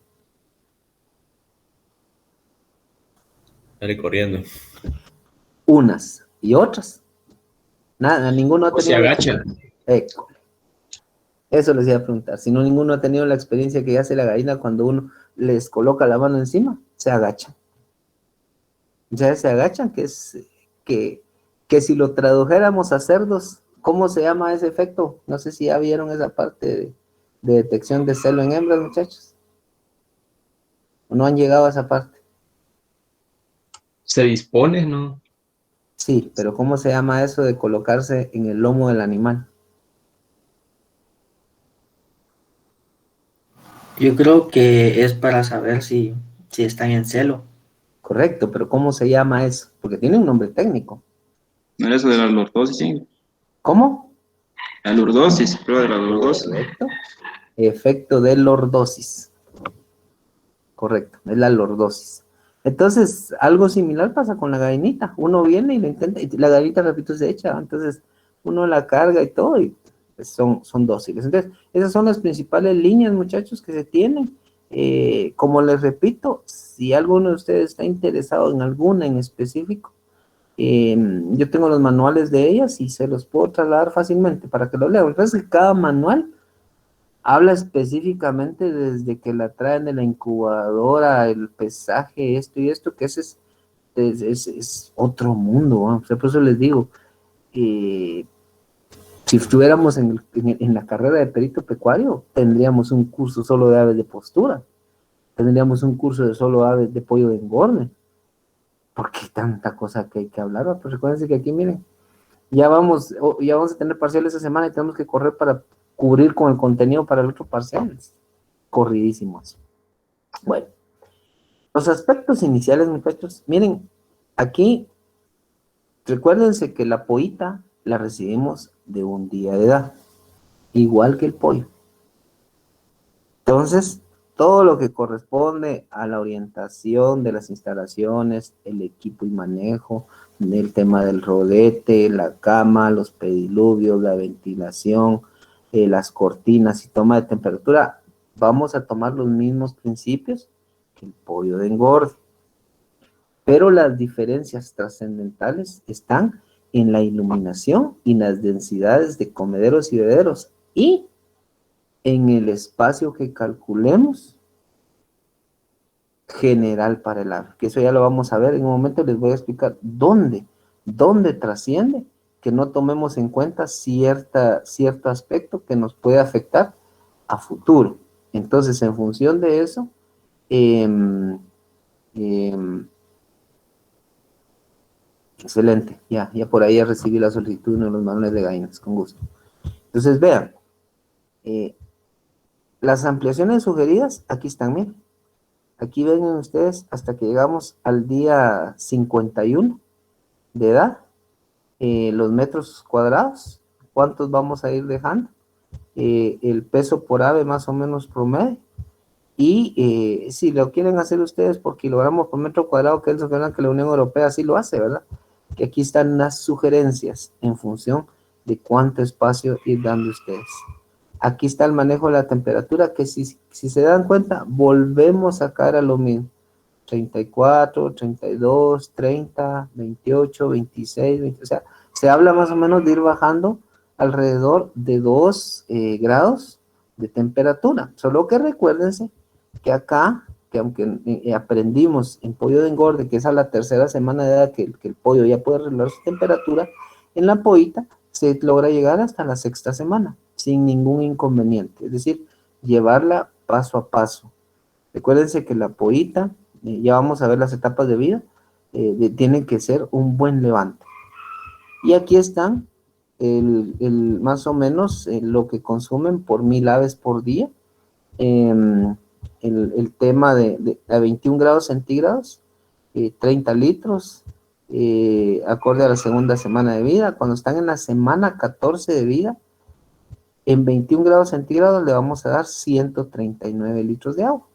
Sale corriendo.
Unas y otras. Nada, ninguno ha
O se
tenido
agacha.
École. Eso les iba a preguntar. Si no, ninguno ha tenido la experiencia que hace la gallina cuando uno les coloca la mano encima, se agachan. Ya se agachan, que si lo tradujéramos a cerdos, ¿cómo se llama ese efecto? No sé si ya vieron esa parte de detección de celo en hembras, muchachos. ¿O no han llegado a esa parte?
Se dispone, ¿no?
Sí, pero ¿cómo se llama eso de colocarse en el lomo del animal?
Yo creo que es para saber si están en celo.
Correcto, pero ¿cómo se llama eso? Porque tiene un nombre técnico.
¿No era eso de la lordosis, sí?
¿Cómo?
La lordosis, prueba de la lordosis.
Correcto. Efecto de lordosis. Correcto, es la lordosis. Entonces, algo similar pasa con la gallinita. Uno viene y lo intenta, y la gallinita, repito, se echa. Entonces, uno la carga y todo, y pues, son dóciles. Entonces, esas son las principales líneas, muchachos, que se tienen. Como les repito, si alguno de ustedes está interesado en alguna en específico, yo tengo los manuales de ellas y se los puedo trasladar fácilmente para que lo lean. Entonces, cada manual habla específicamente desde que la traen de la incubadora, el pesaje, esto y esto, que ese es otro mundo, ¿no? O sea, por eso les digo, si estuviéramos en la carrera de perito pecuario, tendríamos un curso solo de aves de postura, tendríamos un curso de solo aves de pollo de engorde, porque hay tanta cosa que hay que hablar, ¿no? Pues recuérdense que aquí, miren, ya vamos a tener parcial esta semana y tenemos que correr para cubrir con el contenido para el otro parcial. Corridísimos. Bueno, los aspectos iniciales, muchachos, miren, aquí, recuérdense que la pollita la recibimos de un día de edad, igual que el pollo. Entonces, todo lo que corresponde a la orientación de las instalaciones, el equipo y manejo, el tema del rodete, la cama, los pediluvios, la ventilación, las cortinas y toma de temperatura, vamos a tomar los mismos principios que el pollo de engorde. Pero las diferencias trascendentales están en la iluminación y las densidades de comederos y bebederos y en el espacio que calculemos general para el ave, que eso ya lo vamos a ver en un momento. Les voy a explicar dónde trasciende que no tomemos en cuenta cierto aspecto que nos puede afectar a futuro. Entonces, en función de eso, excelente, ya por ahí ya recibí la solicitud de los manuales de gallinas, con gusto. Entonces, vean, las ampliaciones sugeridas, aquí están, miren. Aquí ven ustedes hasta que llegamos al día 51 de edad, los metros cuadrados, cuántos vamos a ir dejando, el peso por ave más o menos promedio, y si lo quieren hacer ustedes por kilogramos por metro cuadrado, que es lo que la Unión Europea sí lo hace, ¿verdad? Que aquí están las sugerencias en función de cuánto espacio ir dando ustedes. Aquí está el manejo de la temperatura, que si se dan cuenta, volvemos a caer a lo mismo. 34, 32, 30, 28, 26, 20, o sea, se habla más o menos de ir bajando alrededor de 2 grados de temperatura. Solo que recuérdense que acá, que aunque aprendimos en pollo de engorde, que es a la tercera semana de edad que el pollo ya puede regular su temperatura, en la pollita se logra llegar hasta la sexta semana, sin ningún inconveniente. Es decir, llevarla paso a paso. Recuérdense que la pollita, ya vamos a ver las etapas de vida, tiene que ser un buen levante. Y aquí están más o menos lo que consumen por 1000 aves por día. El tema a 21 grados centígrados, 30 litros, acorde a la segunda semana de vida. Cuando están en la semana 14 de vida, en 21 grados centígrados le vamos a dar 139 litros de agua.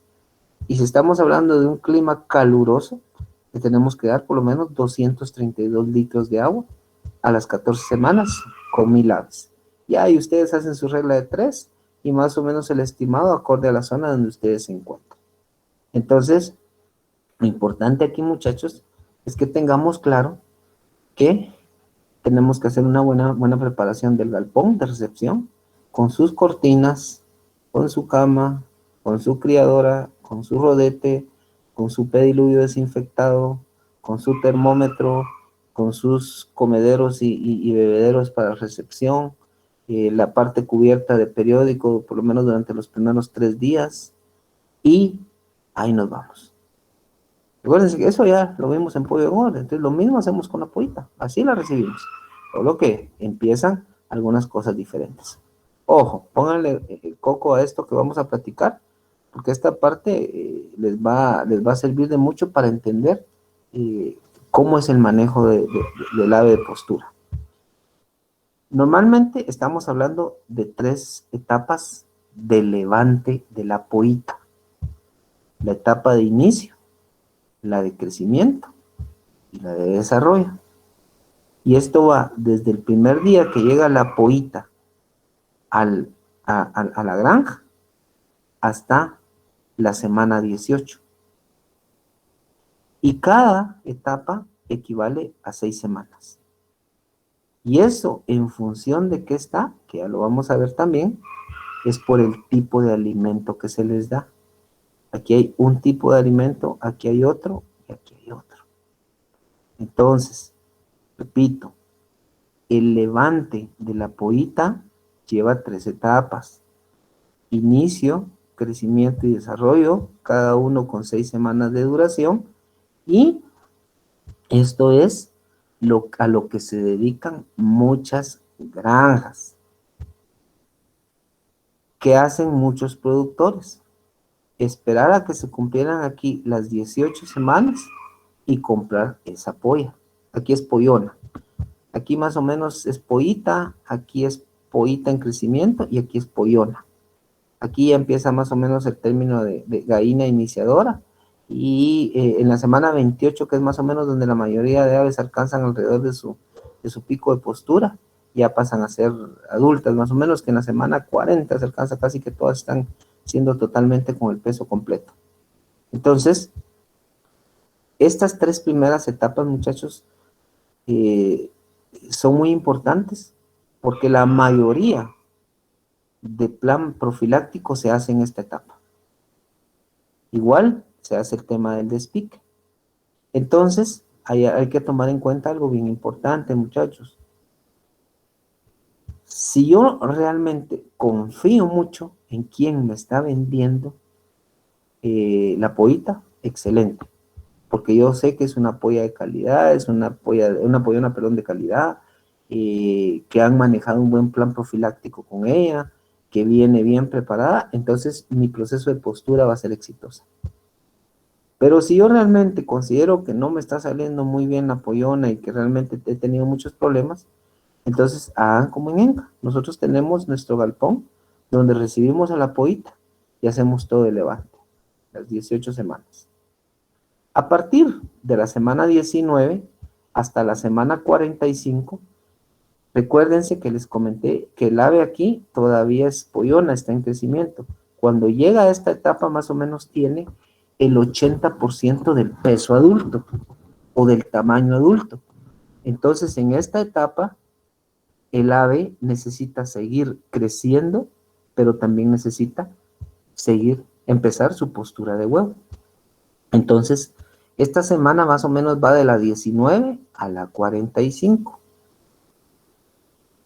Y si estamos hablando de un clima caluroso, le tenemos que dar por lo menos 232 litros de agua a las 14 semanas con 1000 aves. Ya ahí ustedes hacen su regla de 3 y más o menos el estimado acorde a la zona donde ustedes se encuentran. Entonces, lo importante aquí, muchachos, es que tengamos claro que tenemos que hacer una buena preparación del galpón de recepción, con sus cortinas, con su cama, con su criadora, con su rodete, con su pediluvio desinfectado, con su termómetro, con sus comederos y bebederos para recepción, la parte cubierta de periódico, por lo menos durante los primeros 3 días, y ahí nos vamos. Recuerden que eso ya lo vimos en pollo en orden, entonces lo mismo hacemos con la pollita, así la recibimos, solo que empiezan algunas cosas diferentes. Ojo, pónganle el coco a esto que vamos a platicar, porque esta parte les va a servir de mucho para entender cómo es el manejo del ave de postura. Normalmente estamos hablando de 3 etapas de levante de la pollita. La etapa de inicio, la de crecimiento y la de desarrollo. Y esto va desde el primer día que llega la pollita a la granja hasta la semana 18. Y cada etapa equivale a 6 semanas. Y eso, en función de qué está, que ya lo vamos a ver también, es por el tipo de alimento que se les da. Aquí hay un tipo de alimento, aquí hay otro y aquí hay otro. Entonces, repito, el levante de la pollita lleva 3 etapas. Inicio, crecimiento y desarrollo, cada uno con 6 semanas de duración. Y esto es a lo que se dedican muchas granjas. ¿Qué hacen muchos productores? Esperar a que se cumplieran aquí las 18 semanas y comprar esa polla. Aquí es pollona. Aquí más o menos es pollita, aquí es pollita en crecimiento y aquí es pollona. Aquí ya empieza más o menos el término de gallina iniciadora. Y en la semana 28, que es más o menos donde la mayoría de aves alcanzan alrededor de su pico de postura, ya pasan a ser adultas, más o menos que en la semana 40 se alcanza casi que todas están siendo totalmente con el peso completo. Entonces, estas 3 primeras etapas, muchachos, son muy importantes porque la mayoría de plan profiláctico se hace en esta etapa. Igual se hace el tema del despique. Entonces, hay que tomar en cuenta algo bien importante, muchachos. Si yo realmente confío mucho en quien me está vendiendo la pollita, excelente. Porque yo sé que es una polla de calidad, es una pollona, perdón, de calidad, que han manejado un buen plan profiláctico con ella, que viene bien preparada, entonces mi proceso de postura va a ser exitoso. Pero si yo realmente considero que no me está saliendo muy bien la pollona y que realmente he tenido muchos problemas, entonces hagan como en Enca. Nosotros tenemos nuestro galpón donde recibimos a la pollita y hacemos todo el levante, las 18 semanas. A partir de la semana 19 hasta la semana 45, recuérdense que les comenté que el ave aquí todavía es pollona, está en crecimiento. Cuando llega a esta etapa más o menos tiene el 80% del peso adulto o del tamaño adulto. Entonces en esta etapa el ave necesita seguir creciendo, pero también necesita empezar su postura de huevo. Entonces, esta semana más o menos va de la 19 a la 45.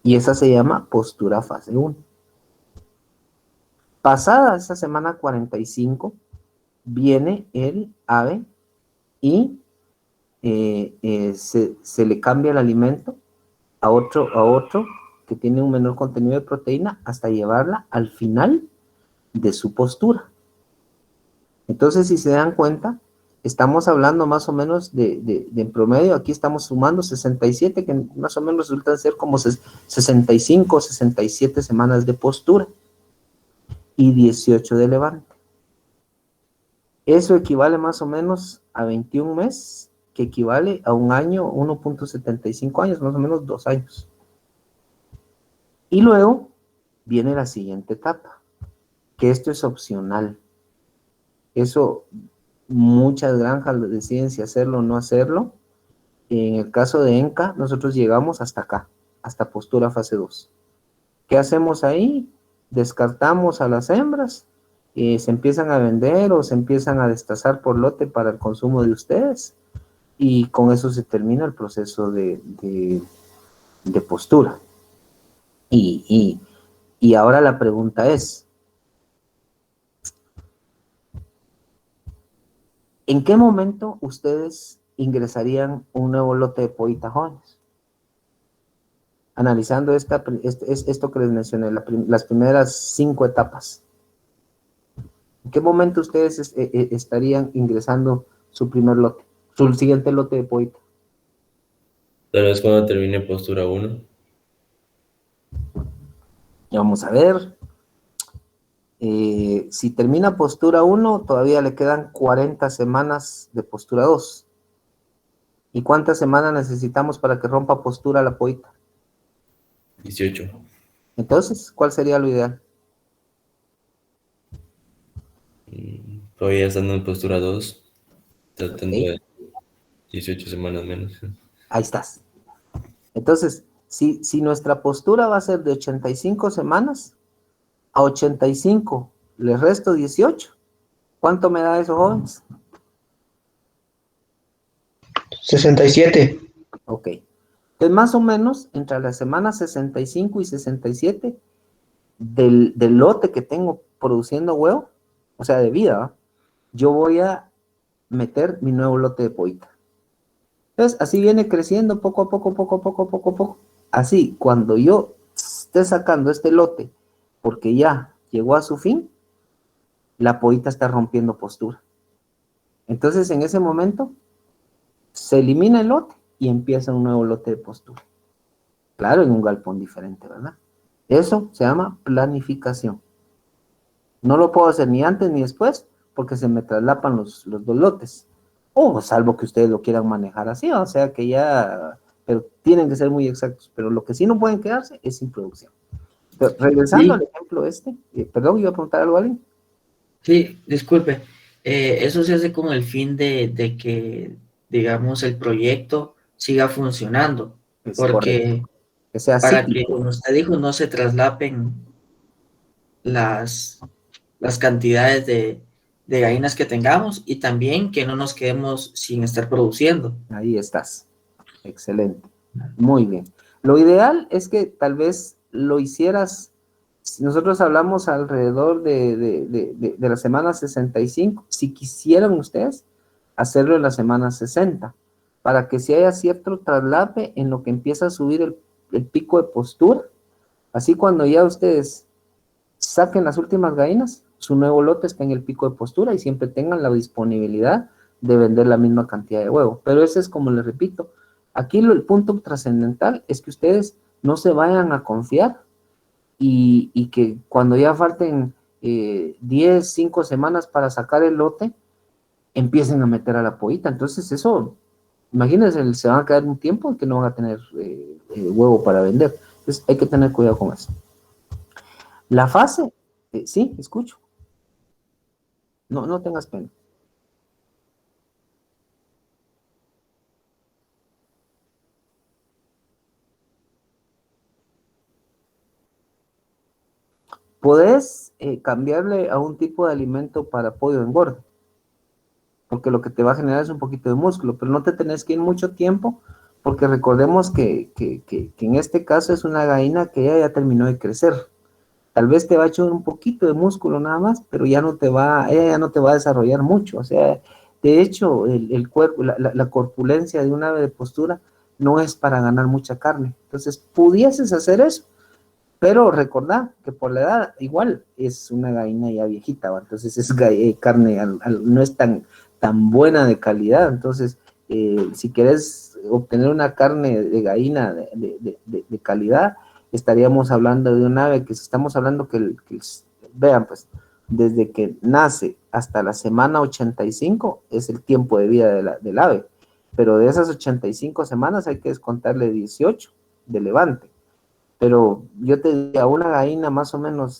Y esa se llama postura fase 1. Pasada esa semana 45, viene el ave y se le cambia el alimento a otro que tiene un menor contenido de proteína hasta llevarla al final de su postura. Entonces, si se dan cuenta, estamos hablando más o menos de en promedio, aquí estamos sumando 67, que más o menos resultan ser como 65 o 67 semanas de postura y 18 de levante. Eso equivale más o menos a 21 meses, que equivale a un año, 1.75 años, más o menos 2 años. Y luego viene la siguiente etapa, que esto es opcional. Eso muchas granjas deciden si hacerlo o no hacerlo. En el caso de ENCA, nosotros llegamos hasta acá, hasta postura fase 2. ¿Qué hacemos ahí? Descartamos a las hembras, se empiezan a vender o se empiezan a destazar por lote para el consumo de ustedes, y con eso se termina el proceso de postura. Y ahora la pregunta es, ¿en qué momento ustedes ingresarían un nuevo lote de pollitas jóvenes? Analizando esto que les mencioné, las primeras 5 etapas. ¿En qué momento ustedes estarían ingresando su primer lote, su siguiente lote de pollita?
Tal vez cuando termine postura 1.
Vamos a ver. Si termina postura 1, todavía le quedan 40 semanas de postura 2. ¿Y cuántas semanas necesitamos para que rompa postura la pollita?
18.
Entonces, ¿cuál sería lo ideal?
Todavía estando en postura 2, tratando
Ok.
de 18 semanas menos.
Ahí estás. Entonces, si nuestra postura va a ser de 85 semanas, a 85 le resto 18. ¿Cuánto me da eso, jóvenes?
67.
Ok. Entonces, más o menos, entre las semanas 65 y 67, del lote que tengo produciendo huevo, o sea, de vida, ¿va? Yo voy a meter mi nuevo lote de pollita. Entonces, así viene creciendo poco a poco. Así, cuando yo esté sacando este lote, porque ya llegó a su fin, la pollita está rompiendo postura. Entonces, en ese momento, se elimina el lote y empieza un nuevo lote de postura. Claro, en un galpón diferente, ¿verdad? Eso se llama planificación. No lo puedo hacer ni antes ni después, porque se me traslapan los 2 lotes. O salvo que ustedes lo quieran manejar así, o sea que ya, pero tienen que ser muy exactos. Pero lo que sí no pueden quedarse es sin producción. Pero regresando al ejemplo perdón, ¿iba a preguntar algo a alguien?
Sí, disculpe. Eso se hace con el fin de que, digamos, el proyecto siga funcionando.
Es
Porque
correcto. Que sea
para que,
cíclico.
como usted dijo, no se traslapen las cantidades de gallinas que tengamos, y también que no nos quedemos sin estar produciendo.
Ahí estás. Excelente. Muy bien. Lo ideal es que tal vez lo hicieras, si nosotros hablamos alrededor de la semana 65, si quisieran ustedes hacerlo en la semana 60, para que si haya cierto traslape en lo que empieza a subir el pico de postura, así cuando ya ustedes saquen las últimas gallinas, su nuevo lote está en el pico de postura y siempre tengan la disponibilidad de vender la misma cantidad de huevo. Pero ese es, como les repito, aquí el punto trascendental es que ustedes no se vayan a confiar y que cuando ya falten 10, 5 semanas para sacar el lote, empiecen a meter a la pollita. Entonces eso, imagínense, se van a quedar un tiempo en que no van a tener huevo para vender. Entonces hay que tener cuidado con eso. La fase, sí, escucho. No tengas pena. Podés cambiarle a un tipo de alimento para pollo engorde, porque lo que te va a generar es un poquito de músculo, pero no te tenés que ir mucho tiempo, porque recordemos que en este caso es una gallina que ya terminó de crecer. Tal vez te va a echar un poquito de músculo nada más, pero ella ya no te va a desarrollar mucho. O sea, de hecho, el cuerpo, la corpulencia de un ave de postura no es para ganar mucha carne. Entonces, pudieses hacer eso, pero recordad que por la edad igual es una gallina ya viejita, ¿va? Entonces es carne, no es tan buena de calidad. Entonces, si querés obtener una carne de gallina de calidad, estaríamos hablando de un ave que si estamos hablando vean pues, desde que nace hasta la semana 85 es el tiempo de vida del ave, pero de esas 85 semanas hay que descontarle 18 de levante. Pero yo te diría, una gallina más o menos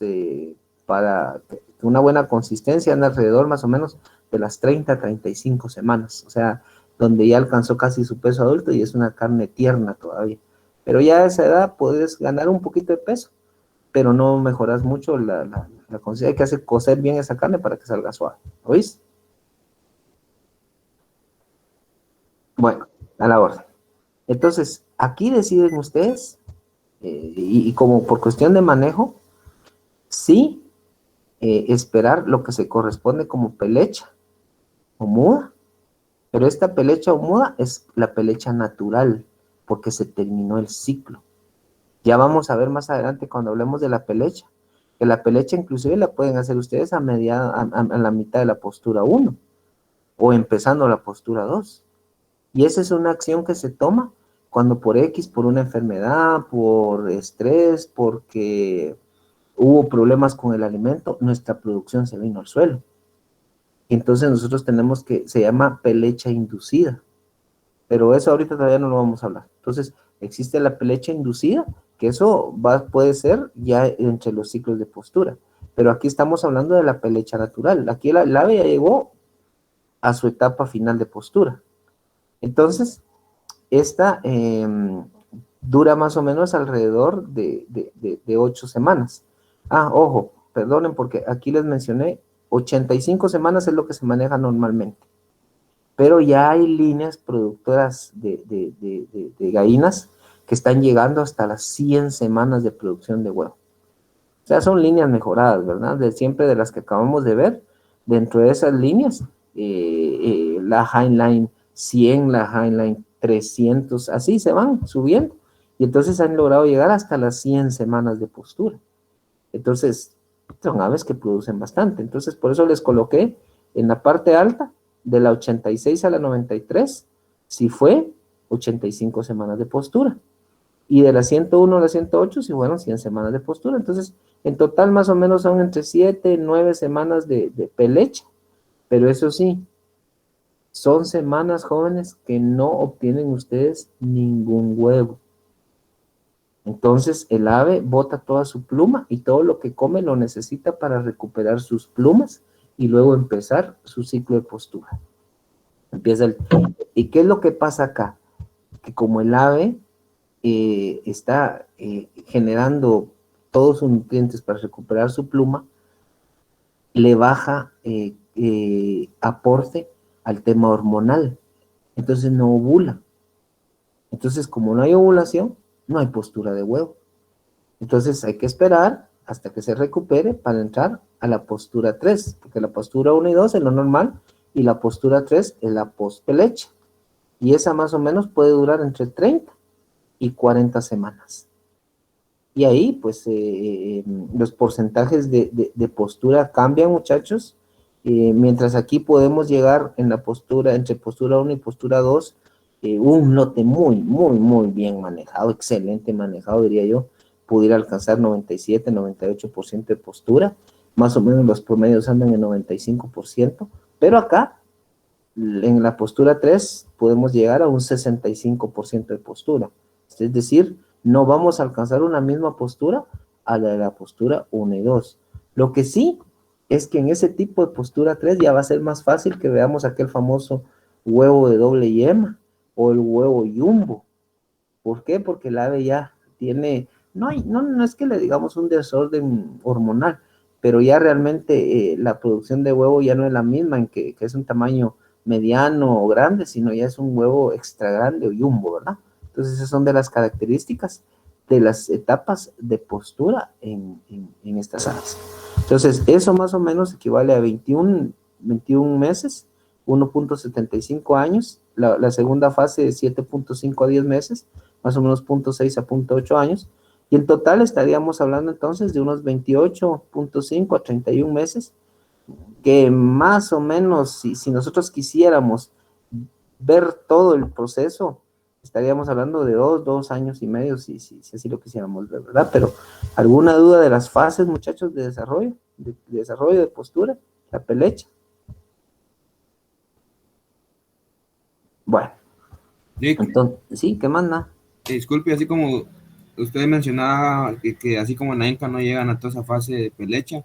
para una buena consistencia anda alrededor más o menos de las 30 a 35 semanas, o sea, donde ya alcanzó casi su peso adulto y es una carne tierna todavía. Pero ya a esa edad puedes ganar un poquito de peso, pero no mejoras mucho la consistencia. Hay que hacer cocer bien esa carne para que salga suave, ¿oís? Bueno, a la orden. Entonces, aquí deciden ustedes, y como por cuestión de manejo, sí esperar lo que se corresponde como pelecha o muda, pero esta pelecha o muda es la pelecha natural, porque se terminó el ciclo. Ya vamos a ver más adelante cuando hablemos de la pelecha, que la pelecha inclusive la pueden hacer ustedes a la mitad de la postura 1, o empezando la postura 2. Y esa es una acción que se toma cuando por una enfermedad, por estrés, porque hubo problemas con el alimento, nuestra producción se vino al suelo. Entonces nosotros tenemos se llama pelecha inducida. Pero eso ahorita todavía no lo vamos a hablar. Entonces, existe la pelecha inducida, que eso puede ser ya entre los ciclos de postura. Pero aquí estamos hablando de la pelecha natural. Aquí el ave ya llegó a su etapa final de postura. Entonces, esta dura más o menos alrededor de 8 semanas. Ojo, perdonen porque aquí les mencioné 85 semanas es lo que se maneja normalmente. Pero ya hay líneas productoras de gallinas que están llegando hasta las 100 semanas de producción de huevo. O sea, son líneas mejoradas, ¿verdad? Siempre de las que acabamos de ver. Dentro de esas líneas, la Highline 100, la Highline 300, así se van subiendo. Y entonces han logrado llegar hasta las 100 semanas de postura. Entonces, son aves que producen bastante. Entonces, por eso les coloqué en la parte alta, de la 86 a la 93, si fue 85 semanas de postura. Y de la 101 a la 108, si fueron 100 semanas de postura. Entonces, en total más o menos son entre 7 y 9 semanas de pelecha. Pero eso sí, son semanas, jóvenes, que no obtienen ustedes ningún huevo. Entonces, el ave bota toda su pluma y todo lo que come lo necesita para recuperar sus plumas y luego empezar su ciclo de postura. ¿Y qué es lo que pasa acá? Que como el ave está generando todos sus nutrientes para recuperar su pluma, le baja aporte al tema hormonal. Entonces no ovula. Entonces, como no hay ovulación, no hay postura de huevo. Entonces hay que esperar hasta que se recupere para entrar a la postura 3, porque la postura 1 y 2 es lo normal, y la postura 3 es la pospelecha. Y esa más o menos puede durar entre 30 y 40 semanas. Y ahí, pues, los porcentajes de postura cambian, muchachos. Mientras aquí podemos llegar en la postura, entre postura 1 y postura 2, un lote muy, muy, muy bien manejado, excelente manejado, diría yo, pudiera alcanzar 97, 98% de postura, más o menos los promedios andan en 95%, pero acá, en la postura 3, podemos llegar a un 65% de postura, es decir, no vamos a alcanzar una misma postura a la de la postura 1 y 2. Lo que sí es que en ese tipo de postura 3 ya va a ser más fácil que veamos aquel famoso huevo de doble yema o el huevo jumbo. ¿Por qué? Porque el ave ya tiene, no es que le digamos un desorden hormonal, pero ya realmente la producción de huevo ya no es la misma, en que es un tamaño mediano o grande, sino ya es un huevo extra grande o jumbo, ¿verdad? Entonces esas son de las características de las etapas de postura en estas aves. Entonces eso más o menos equivale a 21 meses, 1.75 años, la segunda fase de 7.5 a 10 meses, más o menos 0.6 a 0.8 años, y en total estaríamos hablando entonces de unos 28.5 a 31 meses, que más o menos, si nosotros quisiéramos ver todo el proceso, estaríamos hablando de 2 años y medio, si así lo quisiéramos ver, ¿verdad? Pero, ¿alguna duda de las fases, muchachos, de desarrollo, de postura, la pelecha? Bueno, entonces, sí, ¿qué más nada?
Disculpe, así como usted mencionaba que así como en la Inca no llegan a toda esa fase de pelecha,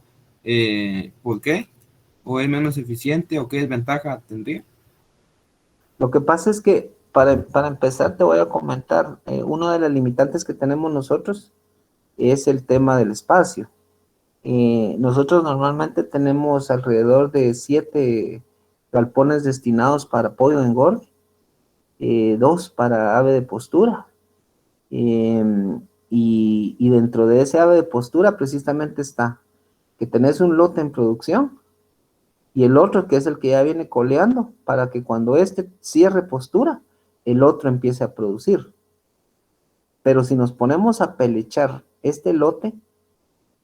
¿por qué? ¿O es menos eficiente o qué desventaja tendría?
Lo que pasa es que, para empezar, te voy a comentar, una de las limitantes que tenemos nosotros es el tema del espacio. Nosotros normalmente tenemos alrededor de 7 galpones destinados para pollo de engorde, 2 para ave de postura, y dentro de ese ave de postura precisamente está que tenés un lote en producción y el otro que es el que ya viene coleando para que cuando este cierre postura, el otro empiece a producir. Pero si nos ponemos a pelechar este lote,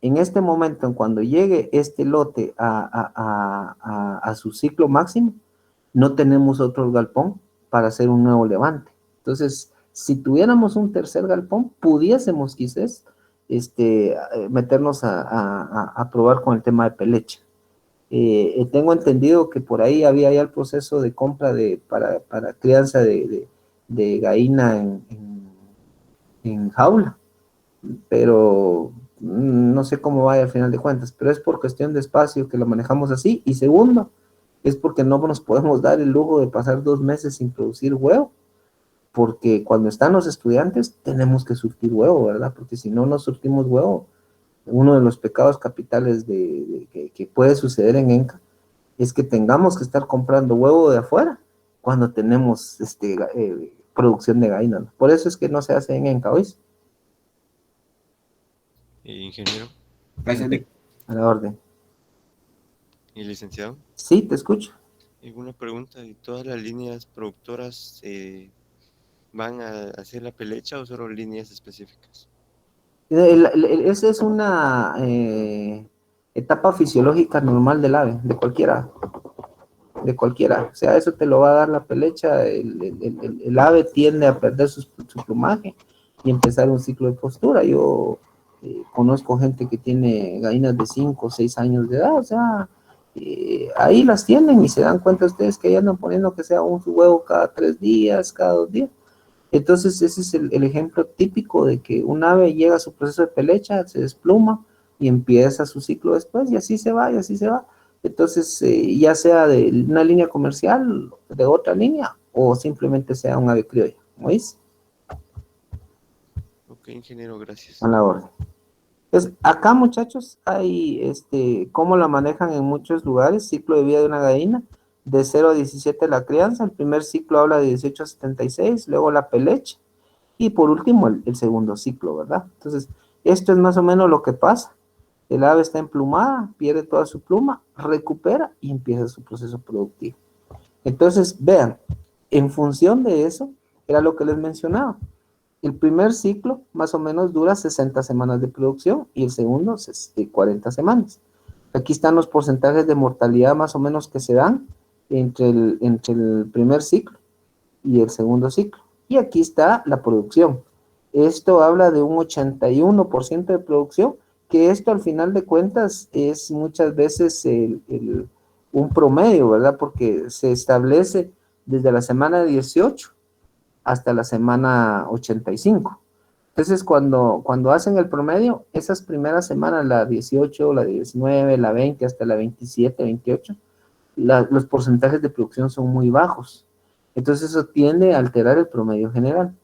en este momento, en cuando llegue este lote a su ciclo máximo, no tenemos otro galpón para hacer un nuevo levante. Entonces, si tuviéramos un tercer galpón, pudiésemos quizás meternos a probar con el tema de pelecha. Tengo entendido que por ahí había ya el proceso de compra para crianza de gallina en jaula, pero no sé cómo vaya al final de cuentas, pero es por cuestión de espacio que lo manejamos así. Y segundo, es porque no nos podemos dar el lujo de pasar 2 meses sin producir huevo, porque cuando están los estudiantes tenemos que surtir huevo, ¿verdad? Porque si no surtimos huevo, uno de los pecados capitales que puede suceder en ENCA es que tengamos que estar comprando huevo de afuera cuando tenemos producción de gallinas. Por eso es que no se hace en ENCA, ¿oís?
Ingeniero.
Gracias.
A la orden.
¿Y licenciado?
Sí, te escucho.
Una pregunta, ¿y todas las líneas productoras van a hacer la pelecha o solo líneas específicas?
Esa es una etapa fisiológica normal del ave, de cualquiera. O sea, eso te lo va a dar la pelecha. El ave tiende a perder su plumaje y empezar un ciclo de postura. Yo conozco gente que tiene gallinas de 5 o 6 años de edad, o sea, ahí las tienen y se dan cuenta ustedes que ya andan poniendo que sea un huevo cada 3 días, cada 2 días. Entonces ese es el ejemplo típico de que un ave llega a su proceso de pelecha, se despluma y empieza su ciclo después, y así se va, y así se va. Entonces, ya sea de una línea comercial, de otra línea, o simplemente sea un ave criolla, ¿no es?
Ok, ingeniero, gracias.
A la orden. Entonces, acá, muchachos, hay, cómo la manejan en muchos lugares, ciclo de vida de una gallina, de 0 a 17 la crianza. El primer ciclo habla de 18 a 76, luego la pelecha, y por último el segundo ciclo, ¿verdad? Entonces, esto es más o menos lo que pasa. El ave está emplumada, pierde toda su pluma, recupera y empieza su proceso productivo. Entonces, vean, en función de eso, era lo que les mencionaba. El primer ciclo más o menos dura 60 semanas de producción y el segundo 40 semanas. Aquí están los porcentajes de mortalidad más o menos que se dan entre el primer ciclo y el segundo ciclo. Y aquí está la producción. Esto habla de un 81% de producción, que esto al final de cuentas es muchas veces un promedio, ¿verdad? Porque se establece desde la semana 18 hasta la semana 85. Entonces, cuando hacen el promedio, esas primeras semanas, la 18, la 19, la 20, hasta la 27, 28, los porcentajes de producción son muy bajos. Entonces, eso tiende a alterar el promedio general.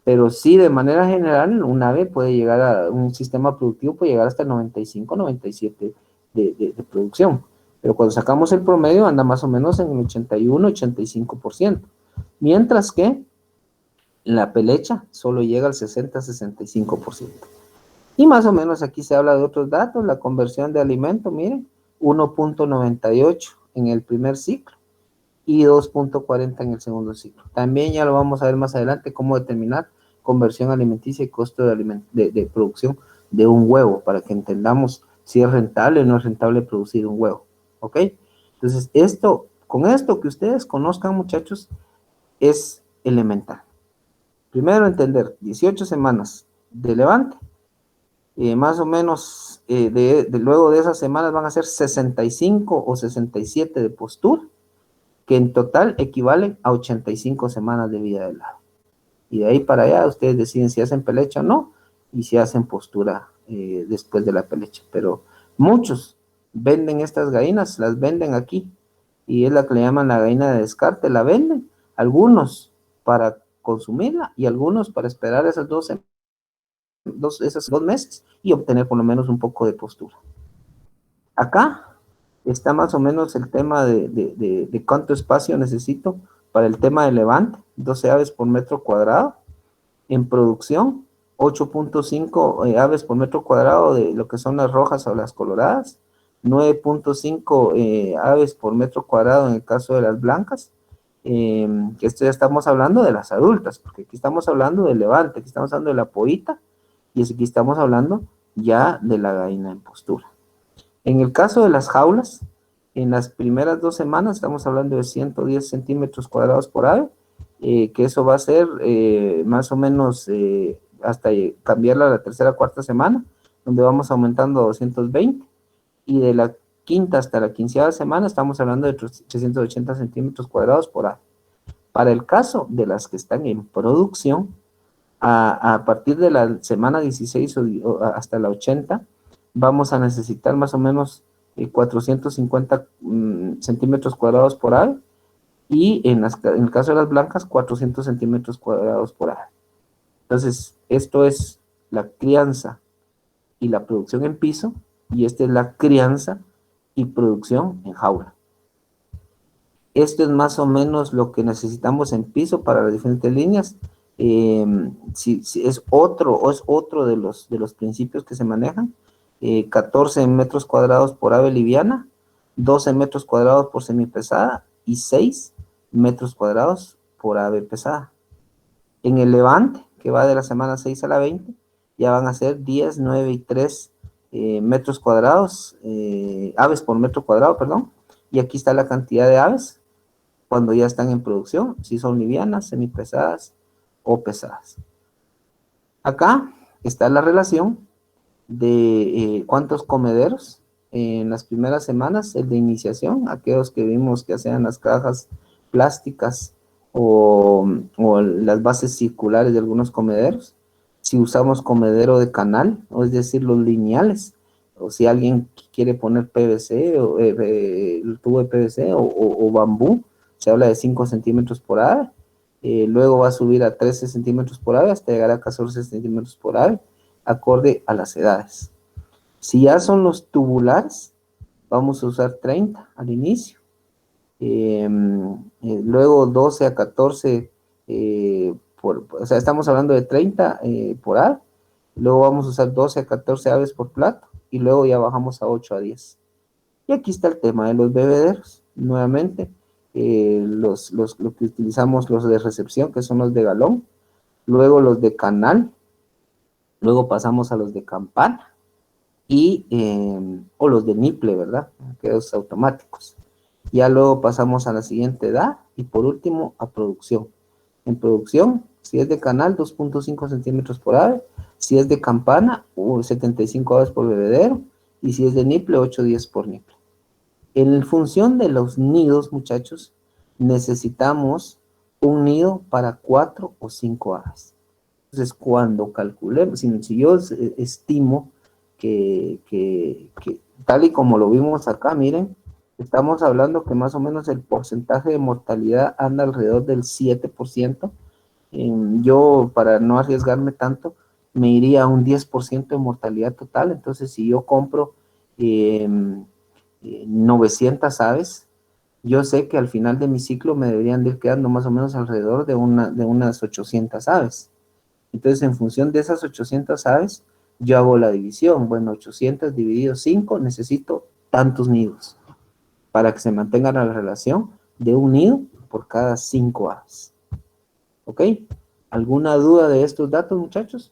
Pero sí, de manera general, un ave puede llegar a, un sistema productivo puede llegar hasta el 95, 97 de producción. Pero cuando sacamos el promedio, anda más o menos en el 81, 85%. Mientras que la pelecha solo llega al 60, 65%. Y más o menos aquí se habla de otros datos, la conversión de alimento, miren, 1.98 en el primer ciclo y 2.40 en el segundo ciclo. También ya lo vamos a ver más adelante, cómo determinar conversión alimenticia y costo de producción de un huevo, para que entendamos si es rentable o no es rentable producir un huevo, ¿ok? Entonces, con esto que ustedes conozcan, muchachos, es elemental. Primero entender, 18 semanas de levante, más o menos, luego de esas semanas van a ser 65 o 67 de postura, que en total equivalen a 85 semanas de vida del ave. Y de ahí para allá ustedes deciden si hacen pelecha o no, y si hacen postura después de la pelecha. Pero muchos venden estas gallinas, las venden aquí, y es la que le llaman la gallina de descarte, la venden, algunos para consumirla y algunos para esperar esos 2 meses y obtener por lo menos un poco de postura. Acá está más o menos el tema de cuánto espacio necesito para el tema de levante, 12 aves por metro cuadrado. En producción, 8.5 aves por metro cuadrado de lo que son las rojas o las coloradas, 9.5 aves por metro cuadrado en el caso de las blancas, que esto ya estamos hablando de las adultas, porque aquí estamos hablando del levante, aquí estamos hablando de la pollita, y aquí estamos hablando ya de la gallina en postura. En el caso de las jaulas, en las primeras 2 semanas estamos hablando de 110 centímetros cuadrados por ave, que eso va a ser más o menos hasta cambiarla a la tercera o cuarta semana, donde vamos aumentando a 220, y de la quinta hasta la 15ª semana estamos hablando de 380 centímetros cuadrados por ave. Para el caso de las que están en producción, a partir de la semana 16 o hasta la 80, vamos a necesitar más o menos 450 centímetros cuadrados por ave, y en el caso de las blancas, 400 centímetros cuadrados por ave. Entonces, esto es la crianza y la producción en piso, y esta es la crianza y producción en jaula. Esto es más o menos lo que necesitamos en piso para las diferentes líneas. Si es otro de los principios que se manejan. 14 metros cuadrados por ave liviana, 12 metros cuadrados por semipesada y 6 metros cuadrados por ave pesada. En el levante, que va de la semana 6 a la 20, ya van a ser 10, 9 y 3 metros cuadrados, aves por metro cuadrado, perdón, y aquí está la cantidad de aves cuando ya están en producción, si son livianas, semipesadas o pesadas. Acá está la relación de cuántos comederos en las primeras semanas, el de iniciación, aquellos que vimos que hacían las cajas plásticas o las bases circulares de algunos comederos. Si usamos comedero de canal, o es decir, los lineales, o si alguien quiere poner PVC, o el tubo de PVC o bambú, se habla de 5 centímetros por ave, luego va a subir a 13 centímetros por ave hasta llegar a 14 centímetros por ave, acorde a las edades. Si ya son los tubulares, vamos a usar 30 al inicio, luego 12 a 14, o sea, estamos hablando de 30 por ave, luego vamos a usar 12 a 14 aves por plato, y luego ya bajamos a 8 a 10. Y aquí está el tema de los bebederos, nuevamente, lo que utilizamos, los de recepción, que son los de galón, luego los de canal, luego pasamos a los de campana, o los de niple, ¿verdad? Aquellos automáticos. Ya luego pasamos a la siguiente edad, y por último a producción. En producción, si es de canal, 2.5 centímetros por ave, si es de campana, 75 aves por bebedero, y si es de niple, 8-10 por niple. En función de los nidos, muchachos, necesitamos un nido para 4 o 5 aves. Entonces, cuando calculemos, si yo estimo que tal y como lo vimos acá, miren, estamos hablando que más o menos el porcentaje de mortalidad anda alrededor del 7%. Yo, para no arriesgarme tanto, me iría a un 10% de mortalidad total. Entonces, si yo compro 900 aves, yo sé que al final de mi ciclo me deberían de ir quedando más o menos alrededor de unas 800 aves. Entonces, en función de esas 800 aves, yo hago la división. Bueno, 800 dividido 5, necesito tantos nidos para que se mantenga la relación de un nido por cada 5 aves. ¿Ok? ¿Alguna duda de estos datos, muchachos?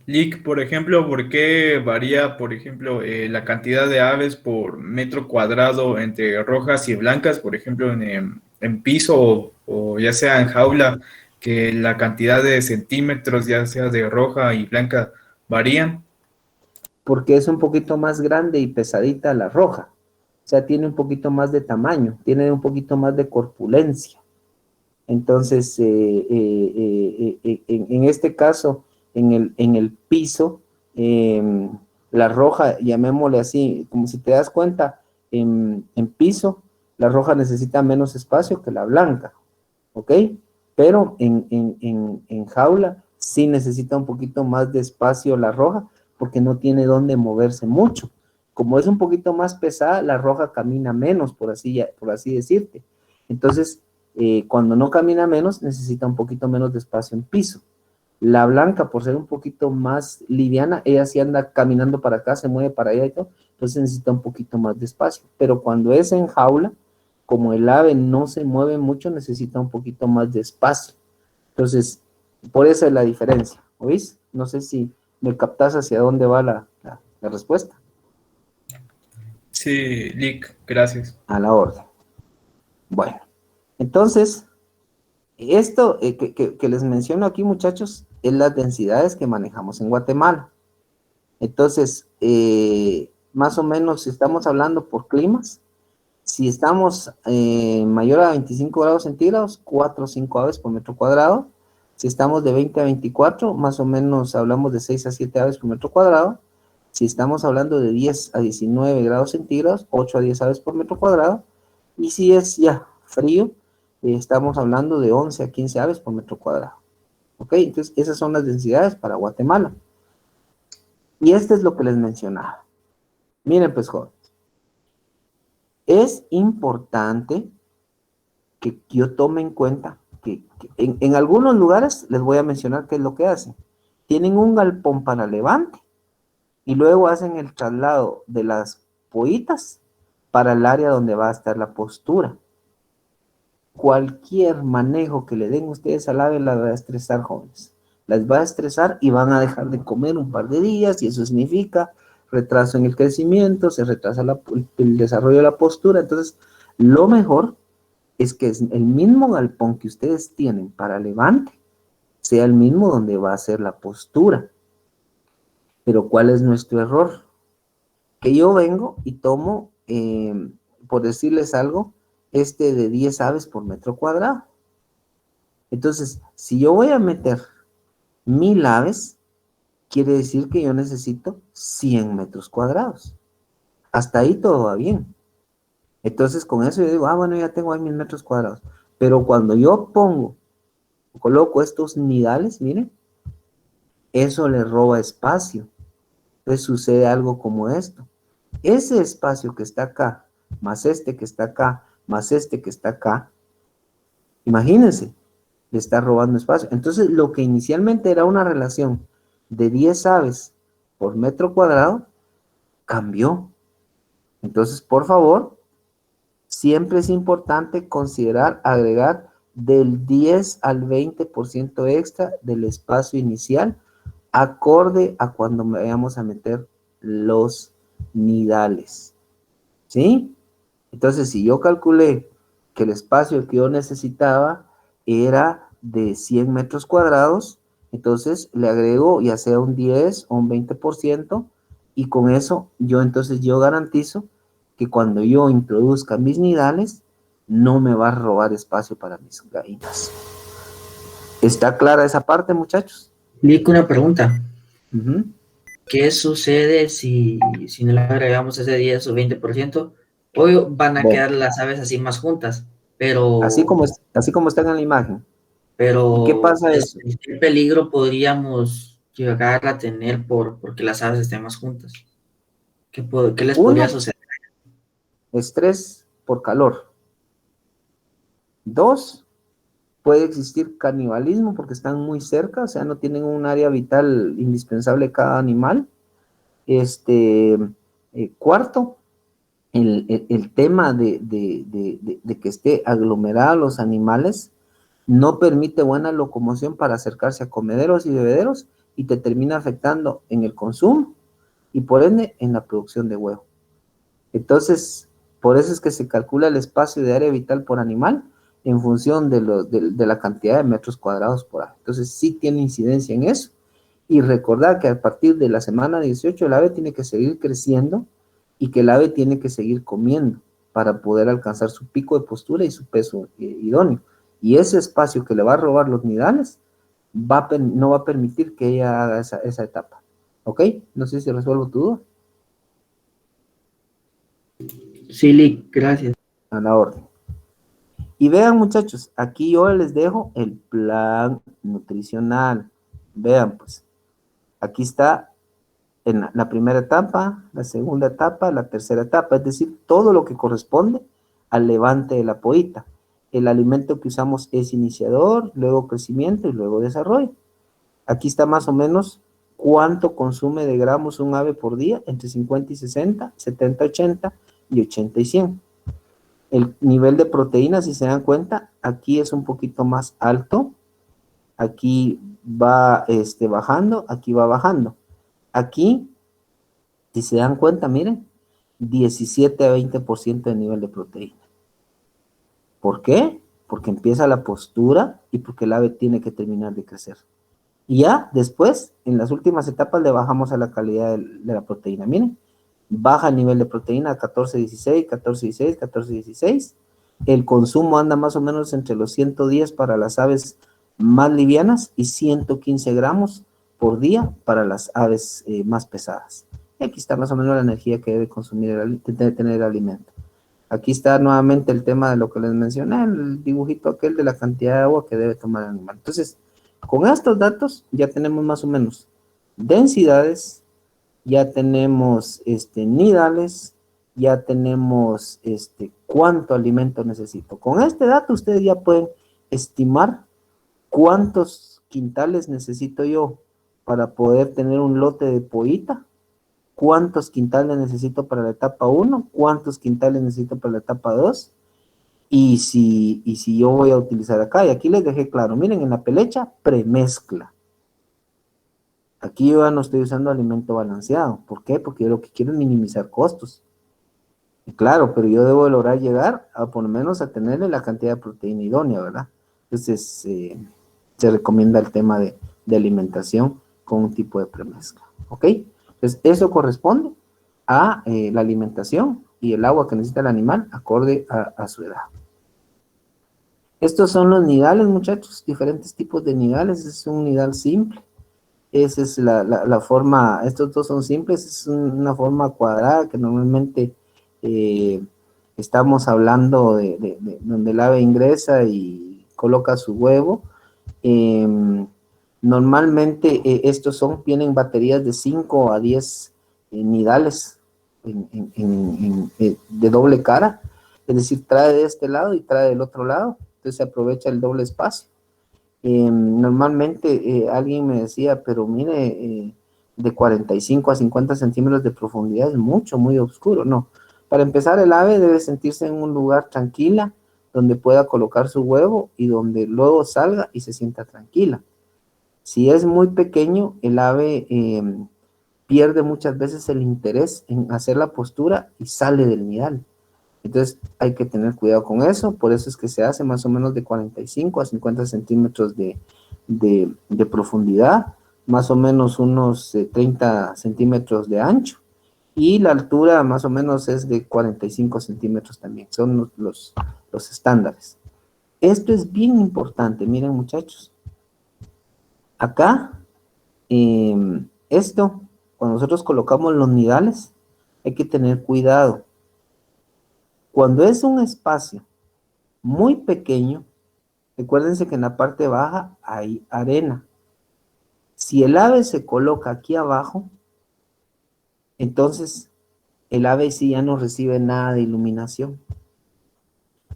Lick, por ejemplo, ¿por qué varía, por ejemplo, la cantidad de aves por metro cuadrado entre rojas y blancas, por ejemplo, en piso o ya sea en jaula, que la cantidad de centímetros, ya sea de roja y blanca, varían?
Porque es un poquito más grande y pesadita la roja. O sea, tiene un poquito más de tamaño, tiene un poquito más de corpulencia. Entonces, en este caso, en el piso, la roja, llamémosle así, como si te das cuenta, en piso, la roja necesita menos espacio que la blanca, ¿ok? Pero en jaula sí necesita un poquito más de espacio la roja, porque no tiene dónde moverse mucho. Como es un poquito más pesada, la roja camina menos, por así decirte. Entonces, cuando no camina menos, necesita un poquito menos de espacio en piso. La blanca, por ser un poquito más liviana, ella sí anda caminando para acá, se mueve para allá y todo, entonces necesita un poquito más de espacio. Pero cuando es en jaula, como el ave no se mueve mucho, necesita un poquito más de espacio. Entonces, por eso es la diferencia, ¿oís? No sé si me captas hacia dónde va la respuesta.
Sí, Lick, gracias.
A la orden. Bueno, entonces, esto que les menciono aquí, muchachos, es las densidades que manejamos en Guatemala. Entonces, más o menos, si estamos hablando por climas, si estamos mayor a 25 grados centígrados, 4 o 5 aves por metro cuadrado. Si estamos de 20 a 24, más o menos hablamos de 6 a 7 aves por metro cuadrado. Si estamos hablando de 10 a 19 grados centígrados, 8 a 10 aves por metro cuadrado. Y si es ya frío, estamos hablando de 11 a 15 aves por metro cuadrado. ¿Ok? Entonces, esas son las densidades para Guatemala. Y esto es lo que les mencionaba. Miren, pues, jóvenes. Es importante que yo tome en cuenta que en algunos lugares les voy a mencionar qué es lo que hacen. Tienen un galpón para levante y luego hacen el traslado de las pollitas para el área donde va a estar la postura. Cualquier manejo que le den ustedes al ave la va a estresar, jóvenes. Las va a estresar y van a dejar de comer un par de días y eso significa retraso en el crecimiento, se retrasa el desarrollo de la postura. Entonces, lo mejor es que el mismo galpón que ustedes tienen para levante sea el mismo donde va a ser la postura. Pero ¿cuál es nuestro error? Que yo vengo y tomo, por decirles algo, de 10 aves por metro cuadrado. Entonces, si yo voy a meter 1000 aves, quiere decir que yo necesito 100 metros cuadrados. Hasta ahí todo va bien. Entonces, con eso yo digo, bueno, ya tengo ahí 1000 metros cuadrados. Pero cuando yo coloco estos nidales, miren, eso le roba espacio. Entonces sucede algo como esto. Ese espacio que está acá, más este que está acá, más este que está acá, imagínense, le está robando espacio. Entonces, lo que inicialmente era una relación de 10 aves por metro cuadrado, cambió. Entonces, por favor, siempre es importante considerar agregar del 10 al 20% extra del espacio inicial, acorde a cuando vayamos a meter los nidales. ¿Sí? Entonces, si yo calculé que el espacio que yo necesitaba era de 100 metros cuadrados, entonces le agrego ya sea un 10 o un 20%, y con eso yo garantizo que cuando yo introduzca mis nidales, no me va a robar espacio para mis gallinas. ¿Está clara esa parte, muchachos?
Lick, una pregunta. ¿Qué sucede si no le agregamos ese 10 o 20%? Hoy van a quedar las aves así más juntas, pero...
Así como están en la imagen.
Pero,
¿qué pasa eso?
¿qué peligro podríamos llegar a tener porque las aves estén más juntas? ¿Qué les podría suceder?
Estrés por calor. 2, puede existir canibalismo porque están muy cerca, o sea, no tienen un área vital indispensable cada animal. Cuarto, el tema de que esté aglomerado los animales no permite buena locomoción para acercarse a comederos y bebederos y te termina afectando en el consumo y por ende en la producción de huevo. Entonces, por eso es que se calcula el espacio de área vital por animal en función de la cantidad de metros cuadrados por ave. Entonces, sí tiene incidencia en eso. Y recordar que a partir de la semana 18 el ave tiene que seguir creciendo y que el ave tiene que seguir comiendo para poder alcanzar su pico de postura y su peso idóneo. Y ese espacio que le va a robar los nidales no va a permitir que ella haga esa etapa. ¿Ok? No sé si resuelvo tu duda.
Sí, Lick, gracias.
A la orden. Y vean, muchachos, aquí yo les dejo el plan nutricional. Vean, pues, aquí está en la primera etapa, la segunda etapa, la tercera etapa, es decir, todo lo que corresponde al levante de la pollita. El alimento que usamos es iniciador, luego crecimiento y luego desarrollo. Aquí está más o menos cuánto consume de gramos un ave por día, entre 50 y 60, 70, 80 y 80 y 100. El nivel de proteína, si se dan cuenta, aquí es un poquito más alto, aquí va bajando, aquí va bajando. Aquí, si se dan cuenta, miren, 17 a 20% de nivel de proteína. ¿Por qué? Porque empieza la postura y porque el ave tiene que terminar de crecer. Y ya después, en las últimas etapas, le bajamos a la calidad de la proteína. Miren, baja el nivel de proteína a 14-16, 14-16, 14-16. El consumo anda más o menos entre los 110 para las aves más livianas y 115 gramos por día para las aves más pesadas. Y aquí está más o menos la energía que debe consumir, debe tener el alimento. Aquí está nuevamente el tema de lo que les mencioné, el dibujito aquel de la cantidad de agua que debe tomar el animal. Entonces, con estos datos ya tenemos más o menos densidades, ya tenemos nidales, ya tenemos cuánto alimento necesito. Con este dato ustedes ya pueden estimar cuántos quintales necesito yo para poder tener un lote de pollita, cuántos quintales necesito para la etapa 1, cuántos quintales necesito para la etapa 2, y si yo voy a utilizar acá, y aquí les dejé claro, miren, en la pelecha, premezcla. Aquí yo ya no estoy usando alimento balanceado. ¿Por qué? Porque yo lo que quiero es minimizar costos. Y claro, pero yo debo lograr llegar a por lo menos a tenerle la cantidad de proteína idónea, ¿verdad? Entonces, se recomienda el tema de alimentación con un tipo de premezcla, ¿ok? Entonces, eso corresponde a la alimentación y el agua que necesita el animal acorde a su edad. Estos son los nidales, muchachos, diferentes tipos de nidales. Es un nidal simple. Esa es la forma, estos dos son simples, es una forma cuadrada que normalmente estamos hablando de donde el ave ingresa y coloca su huevo. Normalmente estos vienen baterías de 5 a 10 nidales de doble cara, es decir, trae de este lado y trae del otro lado, entonces se aprovecha el doble espacio. Normalmente alguien me decía, pero mire, de 45 a 50 centímetros de profundidad es mucho, muy oscuro. No, para empezar el ave debe sentirse en un lugar tranquila, donde pueda colocar su huevo y donde luego salga y se sienta tranquila. Si es muy pequeño, el ave pierde muchas veces el interés en hacer la postura y sale del nidal. Entonces hay que tener cuidado con eso, por eso es que se hace más o menos de 45 a 50 centímetros de profundidad, más o menos unos 30 centímetros de ancho, y la altura más o menos es de 45 centímetros también, son los estándares. Esto es bien importante, miren muchachos, acá, cuando nosotros colocamos los nidales, hay que tener cuidado. Cuando es un espacio muy pequeño, recuérdense que en la parte baja hay arena. Si el ave se coloca aquí abajo, entonces el ave sí ya no recibe nada de iluminación.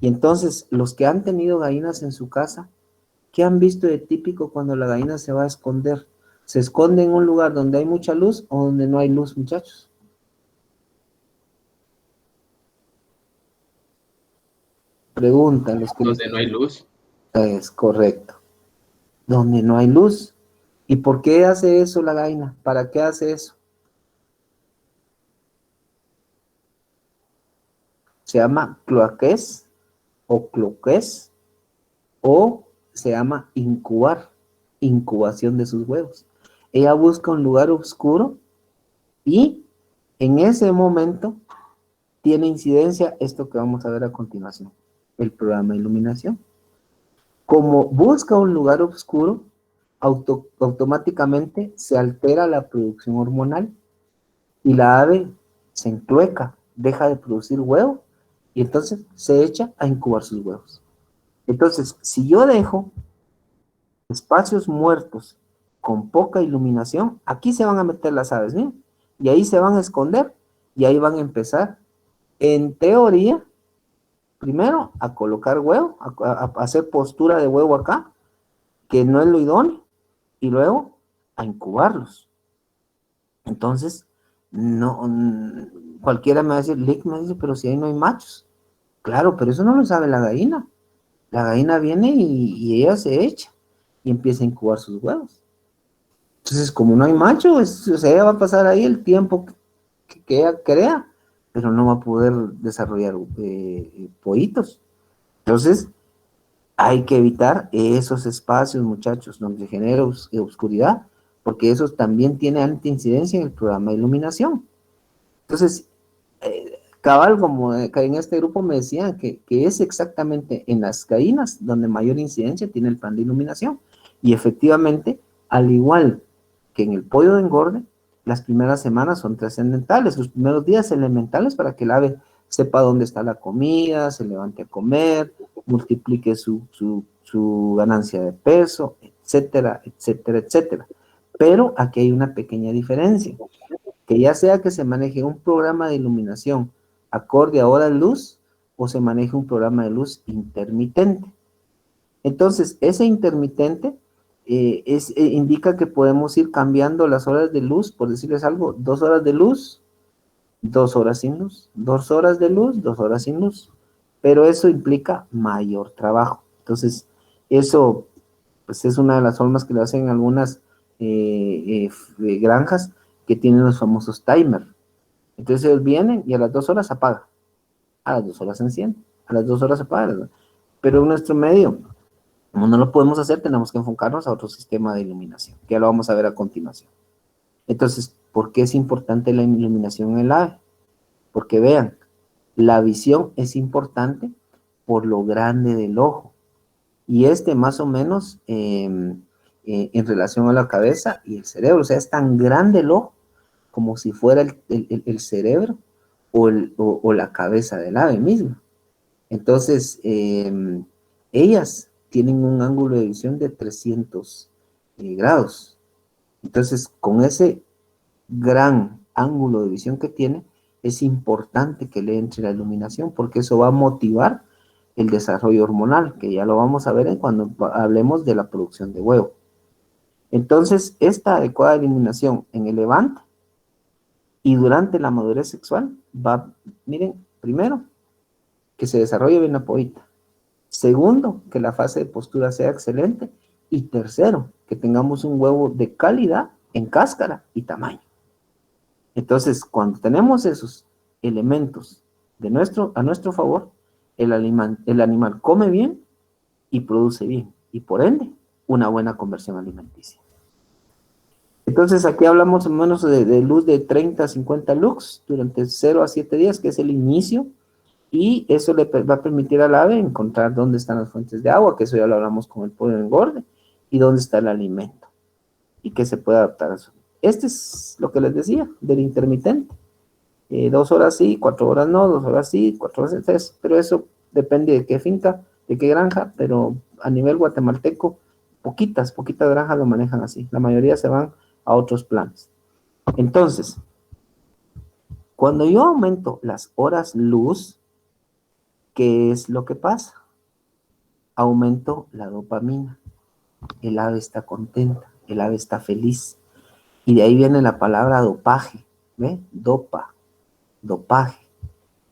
Y entonces los que han tenido gallinas en su casa, ¿qué han visto de típico cuando la gallina se va a esconder? ¿Se esconde en un lugar donde hay mucha luz o donde no hay luz, muchachos? Preguntan los que...
Donde no hay luz.
Es correcto. Donde no hay luz. ¿Y por qué hace eso la gallina? ¿Para qué hace eso? Se llama cloaqués o cloqués, o se llama incubar, incubación de sus huevos. Ella busca un lugar oscuro y en ese momento tiene incidencia esto que vamos a ver a continuación, el programa de iluminación. Como busca un lugar oscuro, automáticamente se altera la producción hormonal y la ave se enclueca, deja de producir huevo y entonces se echa a incubar sus huevos. Entonces, si yo dejo espacios muertos con poca iluminación, aquí se van a meter las aves, ¿no? Y ahí se van a esconder y ahí van a empezar, en teoría, primero a colocar huevo, a hacer postura de huevo acá, que no es lo idóneo, y luego a incubarlos. Entonces, no, cualquiera me va a decir, Lick me dice, pero si ahí no hay machos. Claro, pero eso no lo sabe la gallina. La gallina viene y ella se echa y empieza a incubar sus huevos. Entonces, como no hay macho, o sea, ella va a pasar ahí el tiempo que ella crea, pero no va a poder desarrollar pollitos. Entonces, hay que evitar esos espacios, muchachos, donde se genera oscuridad, porque eso también tiene alta incidencia en el programa de iluminación. Entonces, cabal, como en este grupo me decían que es exactamente en las gallinas donde mayor incidencia tiene el plan de iluminación. Y efectivamente, al igual que en el pollo de engorde, las primeras semanas son trascendentales, los primeros días elementales para que el ave sepa dónde está la comida, se levante a comer, multiplique su ganancia de peso, etcétera, etcétera, etcétera. Pero aquí hay una pequeña diferencia, que ya sea que se maneje un programa de iluminación acorde a horas luz o se maneje un programa de luz intermitente. Entonces, ese intermitente indica que podemos ir cambiando las horas de luz, por decirles algo, 2 horas de luz, 2 horas sin luz, 2 horas de luz, 2 horas sin luz, pero eso implica mayor trabajo. Entonces, eso pues es una de las formas que lo hacen algunas granjas que tienen los famosos timers. Entonces ellos vienen y a las 2 horas apagan, a las 2 horas se enciende, a las 2 horas apagan, pero en nuestro medio, como no lo podemos hacer, tenemos que enfocarnos a otro sistema de iluminación, que ya lo vamos a ver a continuación. Entonces, ¿por qué es importante la iluminación en el ave? Porque vean, la visión es importante por lo grande del ojo, y más o menos en relación a la cabeza y el cerebro, o sea, es tan grande el ojo como si fuera el cerebro o la cabeza del ave misma. Entonces, ellas tienen un ángulo de visión de 300 grados. Entonces, con ese gran ángulo de visión que tiene, es importante que le entre la iluminación, porque eso va a motivar el desarrollo hormonal, que ya lo vamos a ver cuando hablemos de la producción de huevo. Entonces, esta adecuada iluminación en el levante y durante la madurez sexual va, miren, primero, que se desarrolle bien la pollita. Segundo, que la fase de postura sea excelente. Y tercero, que tengamos un huevo de calidad en cáscara y tamaño. Entonces, cuando tenemos esos elementos a nuestro favor, el animal come bien y produce bien. Y por ende, una buena conversión alimenticia. Entonces, aquí hablamos más o menos de luz de 30 a 50 lux durante 0 a 7 días, que es el inicio. Y eso le va a permitir al ave encontrar dónde están las fuentes de agua, que eso ya lo hablamos con el pollo de engorde, y dónde está el alimento, y que se puede adaptar a eso. Este es lo que les decía, del intermitente. 2 horas sí, 4 horas no, 2 horas sí, 4 horas 3, pero eso depende de qué finca, de qué granja, pero a nivel guatemalteco, poquitas granjas lo manejan así. La mayoría se van a otros planes. Entonces, cuando yo aumento las horas luz, ¿qué es lo que pasa? Aumento la dopamina. El ave está contenta, el ave está feliz. Y de ahí viene la palabra dopaje, ¿ve? Dopaje.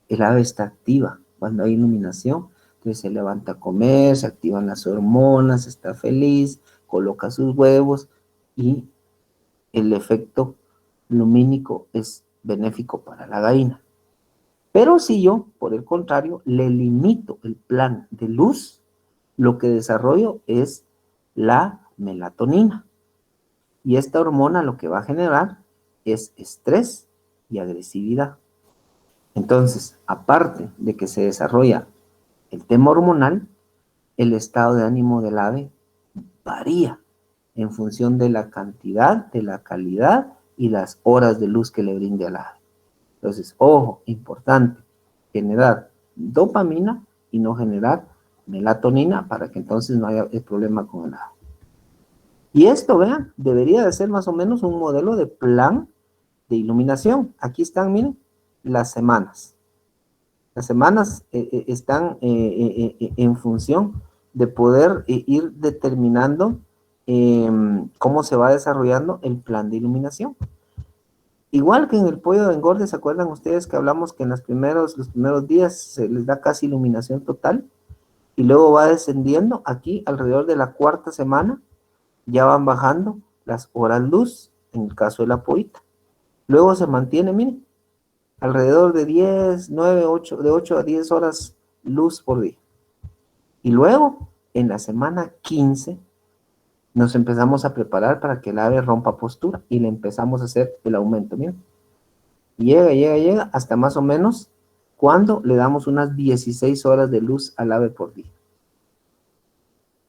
El ave está activa cuando hay iluminación. Entonces se levanta a comer, se activan las hormonas, está feliz, coloca sus huevos y el efecto lumínico es benéfico para la gallina. Pero si yo, por el contrario, le limito el plan de luz, lo que desarrollo es la melatonina. Y esta hormona lo que va a generar es estrés y agresividad. Entonces, aparte de que se desarrolla el tema hormonal, el estado de ánimo del ave varía en función de la cantidad, de la calidad y las horas de luz que le brinde al ave. Entonces, ojo, importante, generar dopamina y no generar melatonina para que entonces no haya el problema con el ave. Y esto, vean, debería de ser más o menos un modelo de plan de iluminación. Aquí están, miren, las semanas. Las semanas están en función de poder ir determinando cómo se va desarrollando el plan de iluminación. Igual que en el pollo de engorde, ¿se acuerdan ustedes que hablamos que en los primeros días se les da casi iluminación total? Y luego va descendiendo. Aquí, alrededor de la cuarta semana, ya van bajando las horas luz, en el caso de la pollita. Luego se mantiene, miren, alrededor de 10, 9, 8, de 8 a 10 horas luz por día. Y luego, en la semana 15, nos empezamos a preparar para que el ave rompa postura y le empezamos a hacer el aumento, miren. Llega hasta más o menos cuando le damos unas 16 horas de luz al ave por día.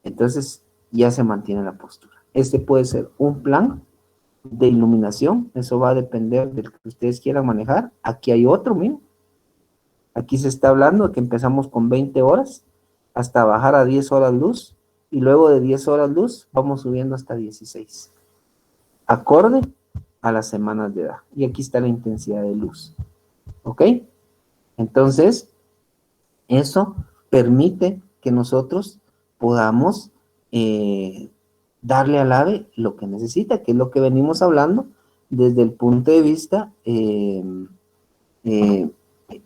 Entonces, ya se mantiene la postura. Este puede ser un plan de iluminación, eso va a depender del que ustedes quieran manejar. Aquí hay otro, miren. Aquí se está hablando de que empezamos con 20 horas hasta bajar a 10 horas luz y luego de 10 horas luz vamos subiendo hasta 16. Acorde a las semanas de edad. Y aquí está la intensidad de luz. ¿Ok? Entonces, eso permite que nosotros podamos darle al ave lo que necesita, que es lo que venimos hablando desde el punto de vista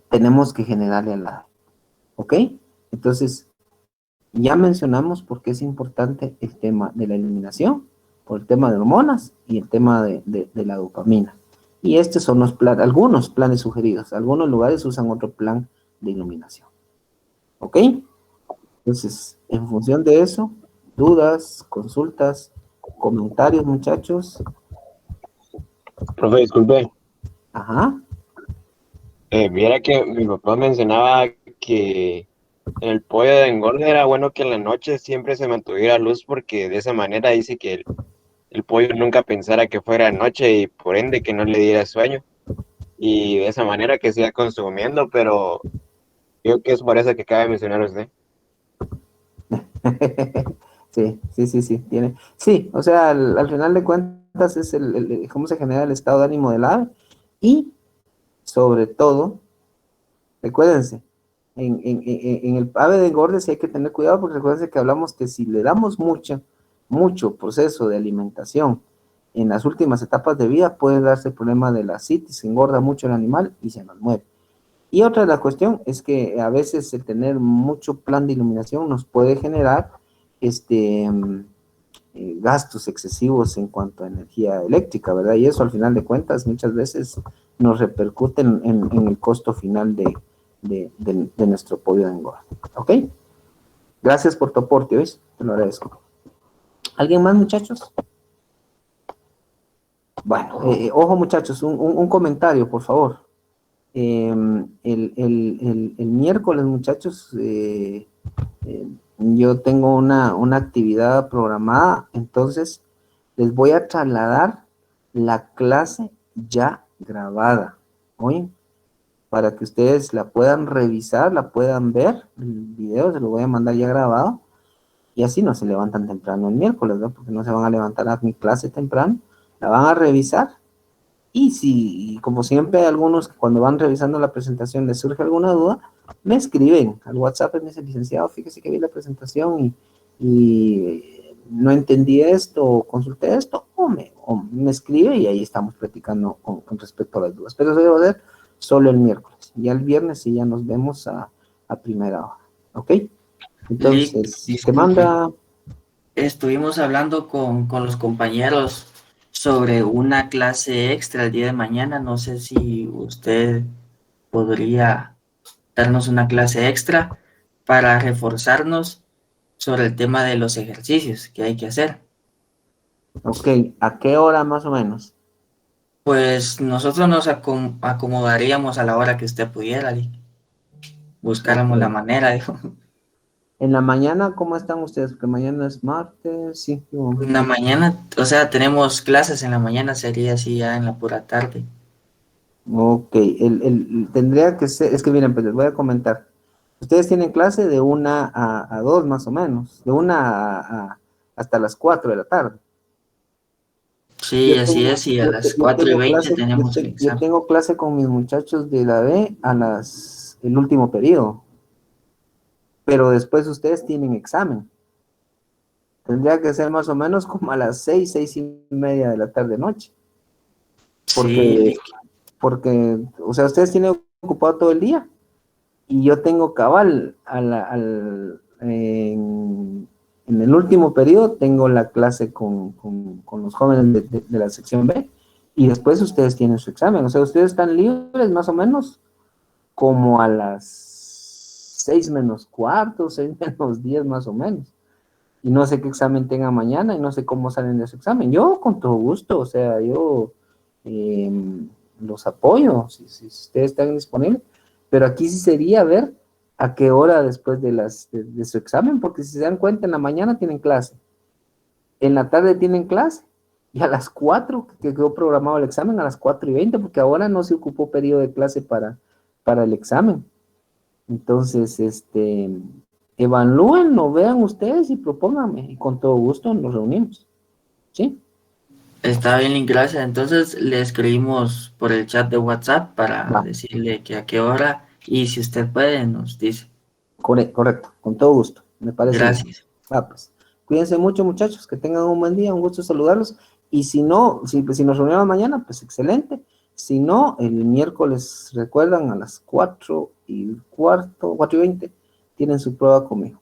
tenemos que generarle al ave. ¿Ok? Entonces, ya mencionamos por qué es importante el tema de la iluminación, por el tema de hormonas y el tema de la dopamina. Y estos son los algunos planes sugeridos. Algunos lugares usan otro plan de iluminación. ¿Ok? Entonces, en función de eso, dudas, consultas, comentarios, muchachos.
Profe, disculpe.
Ajá.
Viera que mi papá mencionaba que en el pollo de engorde era bueno que en la noche siempre se mantuviera luz porque de esa manera dice que el pollo nunca pensara que fuera noche y por ende que no le diera sueño. Y de esa manera que siga consumiendo, pero creo que es por eso que acaba de mencionar usted.
Sí, tiene. Sí, o sea, al final de cuentas es cómo se genera el estado de ánimo del ave y sobre todo, recuérdense, en el ave de engorde sí hay que tener cuidado porque recuérdense que hablamos que si le damos mucho proceso de alimentación en las últimas etapas de vida puede darse el problema de la citis, se engorda mucho el animal y se nos muere. Y otra de la cuestión es que a veces el tener mucho plan de iluminación nos puede generar gastos excesivos en cuanto a energía eléctrica, ¿verdad? Y eso al final de cuentas muchas veces nos repercute en el costo final de nuestro pollo de engorde. ¿Ok? Gracias por tu aporte, ¿ves? Te lo agradezco. ¿Alguien más, muchachos? Bueno, ojo muchachos, un comentario, por favor. El miércoles, muchachos, yo tengo una actividad programada, entonces les voy a trasladar la clase ya grabada, ¿oye? Para que ustedes la puedan revisar, la puedan ver, el video se lo voy a mandar ya grabado, y así no se levantan temprano el miércoles, ¿no? Porque no se van a levantar a mi clase temprano, la van a revisar. Y si, como siempre, hay algunos que cuando van revisando la presentación les surge alguna duda, me escriben al WhatsApp y me dicen, licenciado, fíjese que vi la presentación y no entendí esto, o consulté esto, o me escribe y ahí estamos platicando con respecto a las dudas. Pero eso debe ser solo el miércoles. Ya el viernes sí ya nos vemos a primera hora. ¿Ok? Entonces, si se manda...
Estuvimos hablando con los compañeros sobre una clase extra el día de mañana. No sé si usted podría darnos una clase extra para reforzarnos sobre el tema de los ejercicios que hay que hacer.
Ok, ¿a qué hora más o menos?
Pues nosotros nos acomodaríamos a la hora que usted pudiera, Lick. Buscáramos la manera, dijo.
En la mañana, ¿cómo están ustedes? Porque mañana es martes, sí.
En la mañana, o sea, tenemos clases en la mañana, sería así ya en la pura tarde.
Ok, tendría que ser, es que miren, pues les voy a comentar. Ustedes tienen clase de 1 a 2 más o menos, de 1 hasta las 4 de la tarde.
Sí, así es, y a las 4:20 tenemos el
Yo
examen.
tengo clase con mis muchachos de la B el último periodo, pero después ustedes tienen examen. Tendría que ser más o menos como a las 6:30 de la tarde noche. Porque, o sea, ustedes tienen ocupado todo el día y yo tengo cabal en el último periodo tengo la clase con los jóvenes de la sección B y después ustedes tienen su examen. O sea, ustedes están libres más o menos como a las 6:45, 6:10 más o menos. Y no sé qué examen tenga mañana y no sé cómo salen de su examen. Yo con todo gusto, o sea, yo los apoyo si ustedes están disponibles, pero aquí sí sería ver a qué hora después de su examen, porque si se dan cuenta, en la mañana tienen clase, en la tarde tienen clase, y a las 4, que quedó programado el examen, a las 4:20, porque ahora no se ocupó periodo de clase para el examen. Entonces, evalúen, lo vean ustedes y propónganme, y con todo gusto nos reunimos. ¿Sí?
Está bien, Link, gracias. Entonces le escribimos por el chat de WhatsApp para decirle que a qué hora y si usted puede nos dice.
Correcto, con todo gusto, me parece.
Gracias.
Pues, cuídense mucho, muchachos, que tengan un buen día, un gusto saludarlos. Y si no, si nos reunimos mañana, pues excelente. Si no, el miércoles, recuerdan, a las 4:15, 4:20, tienen su prueba conmigo.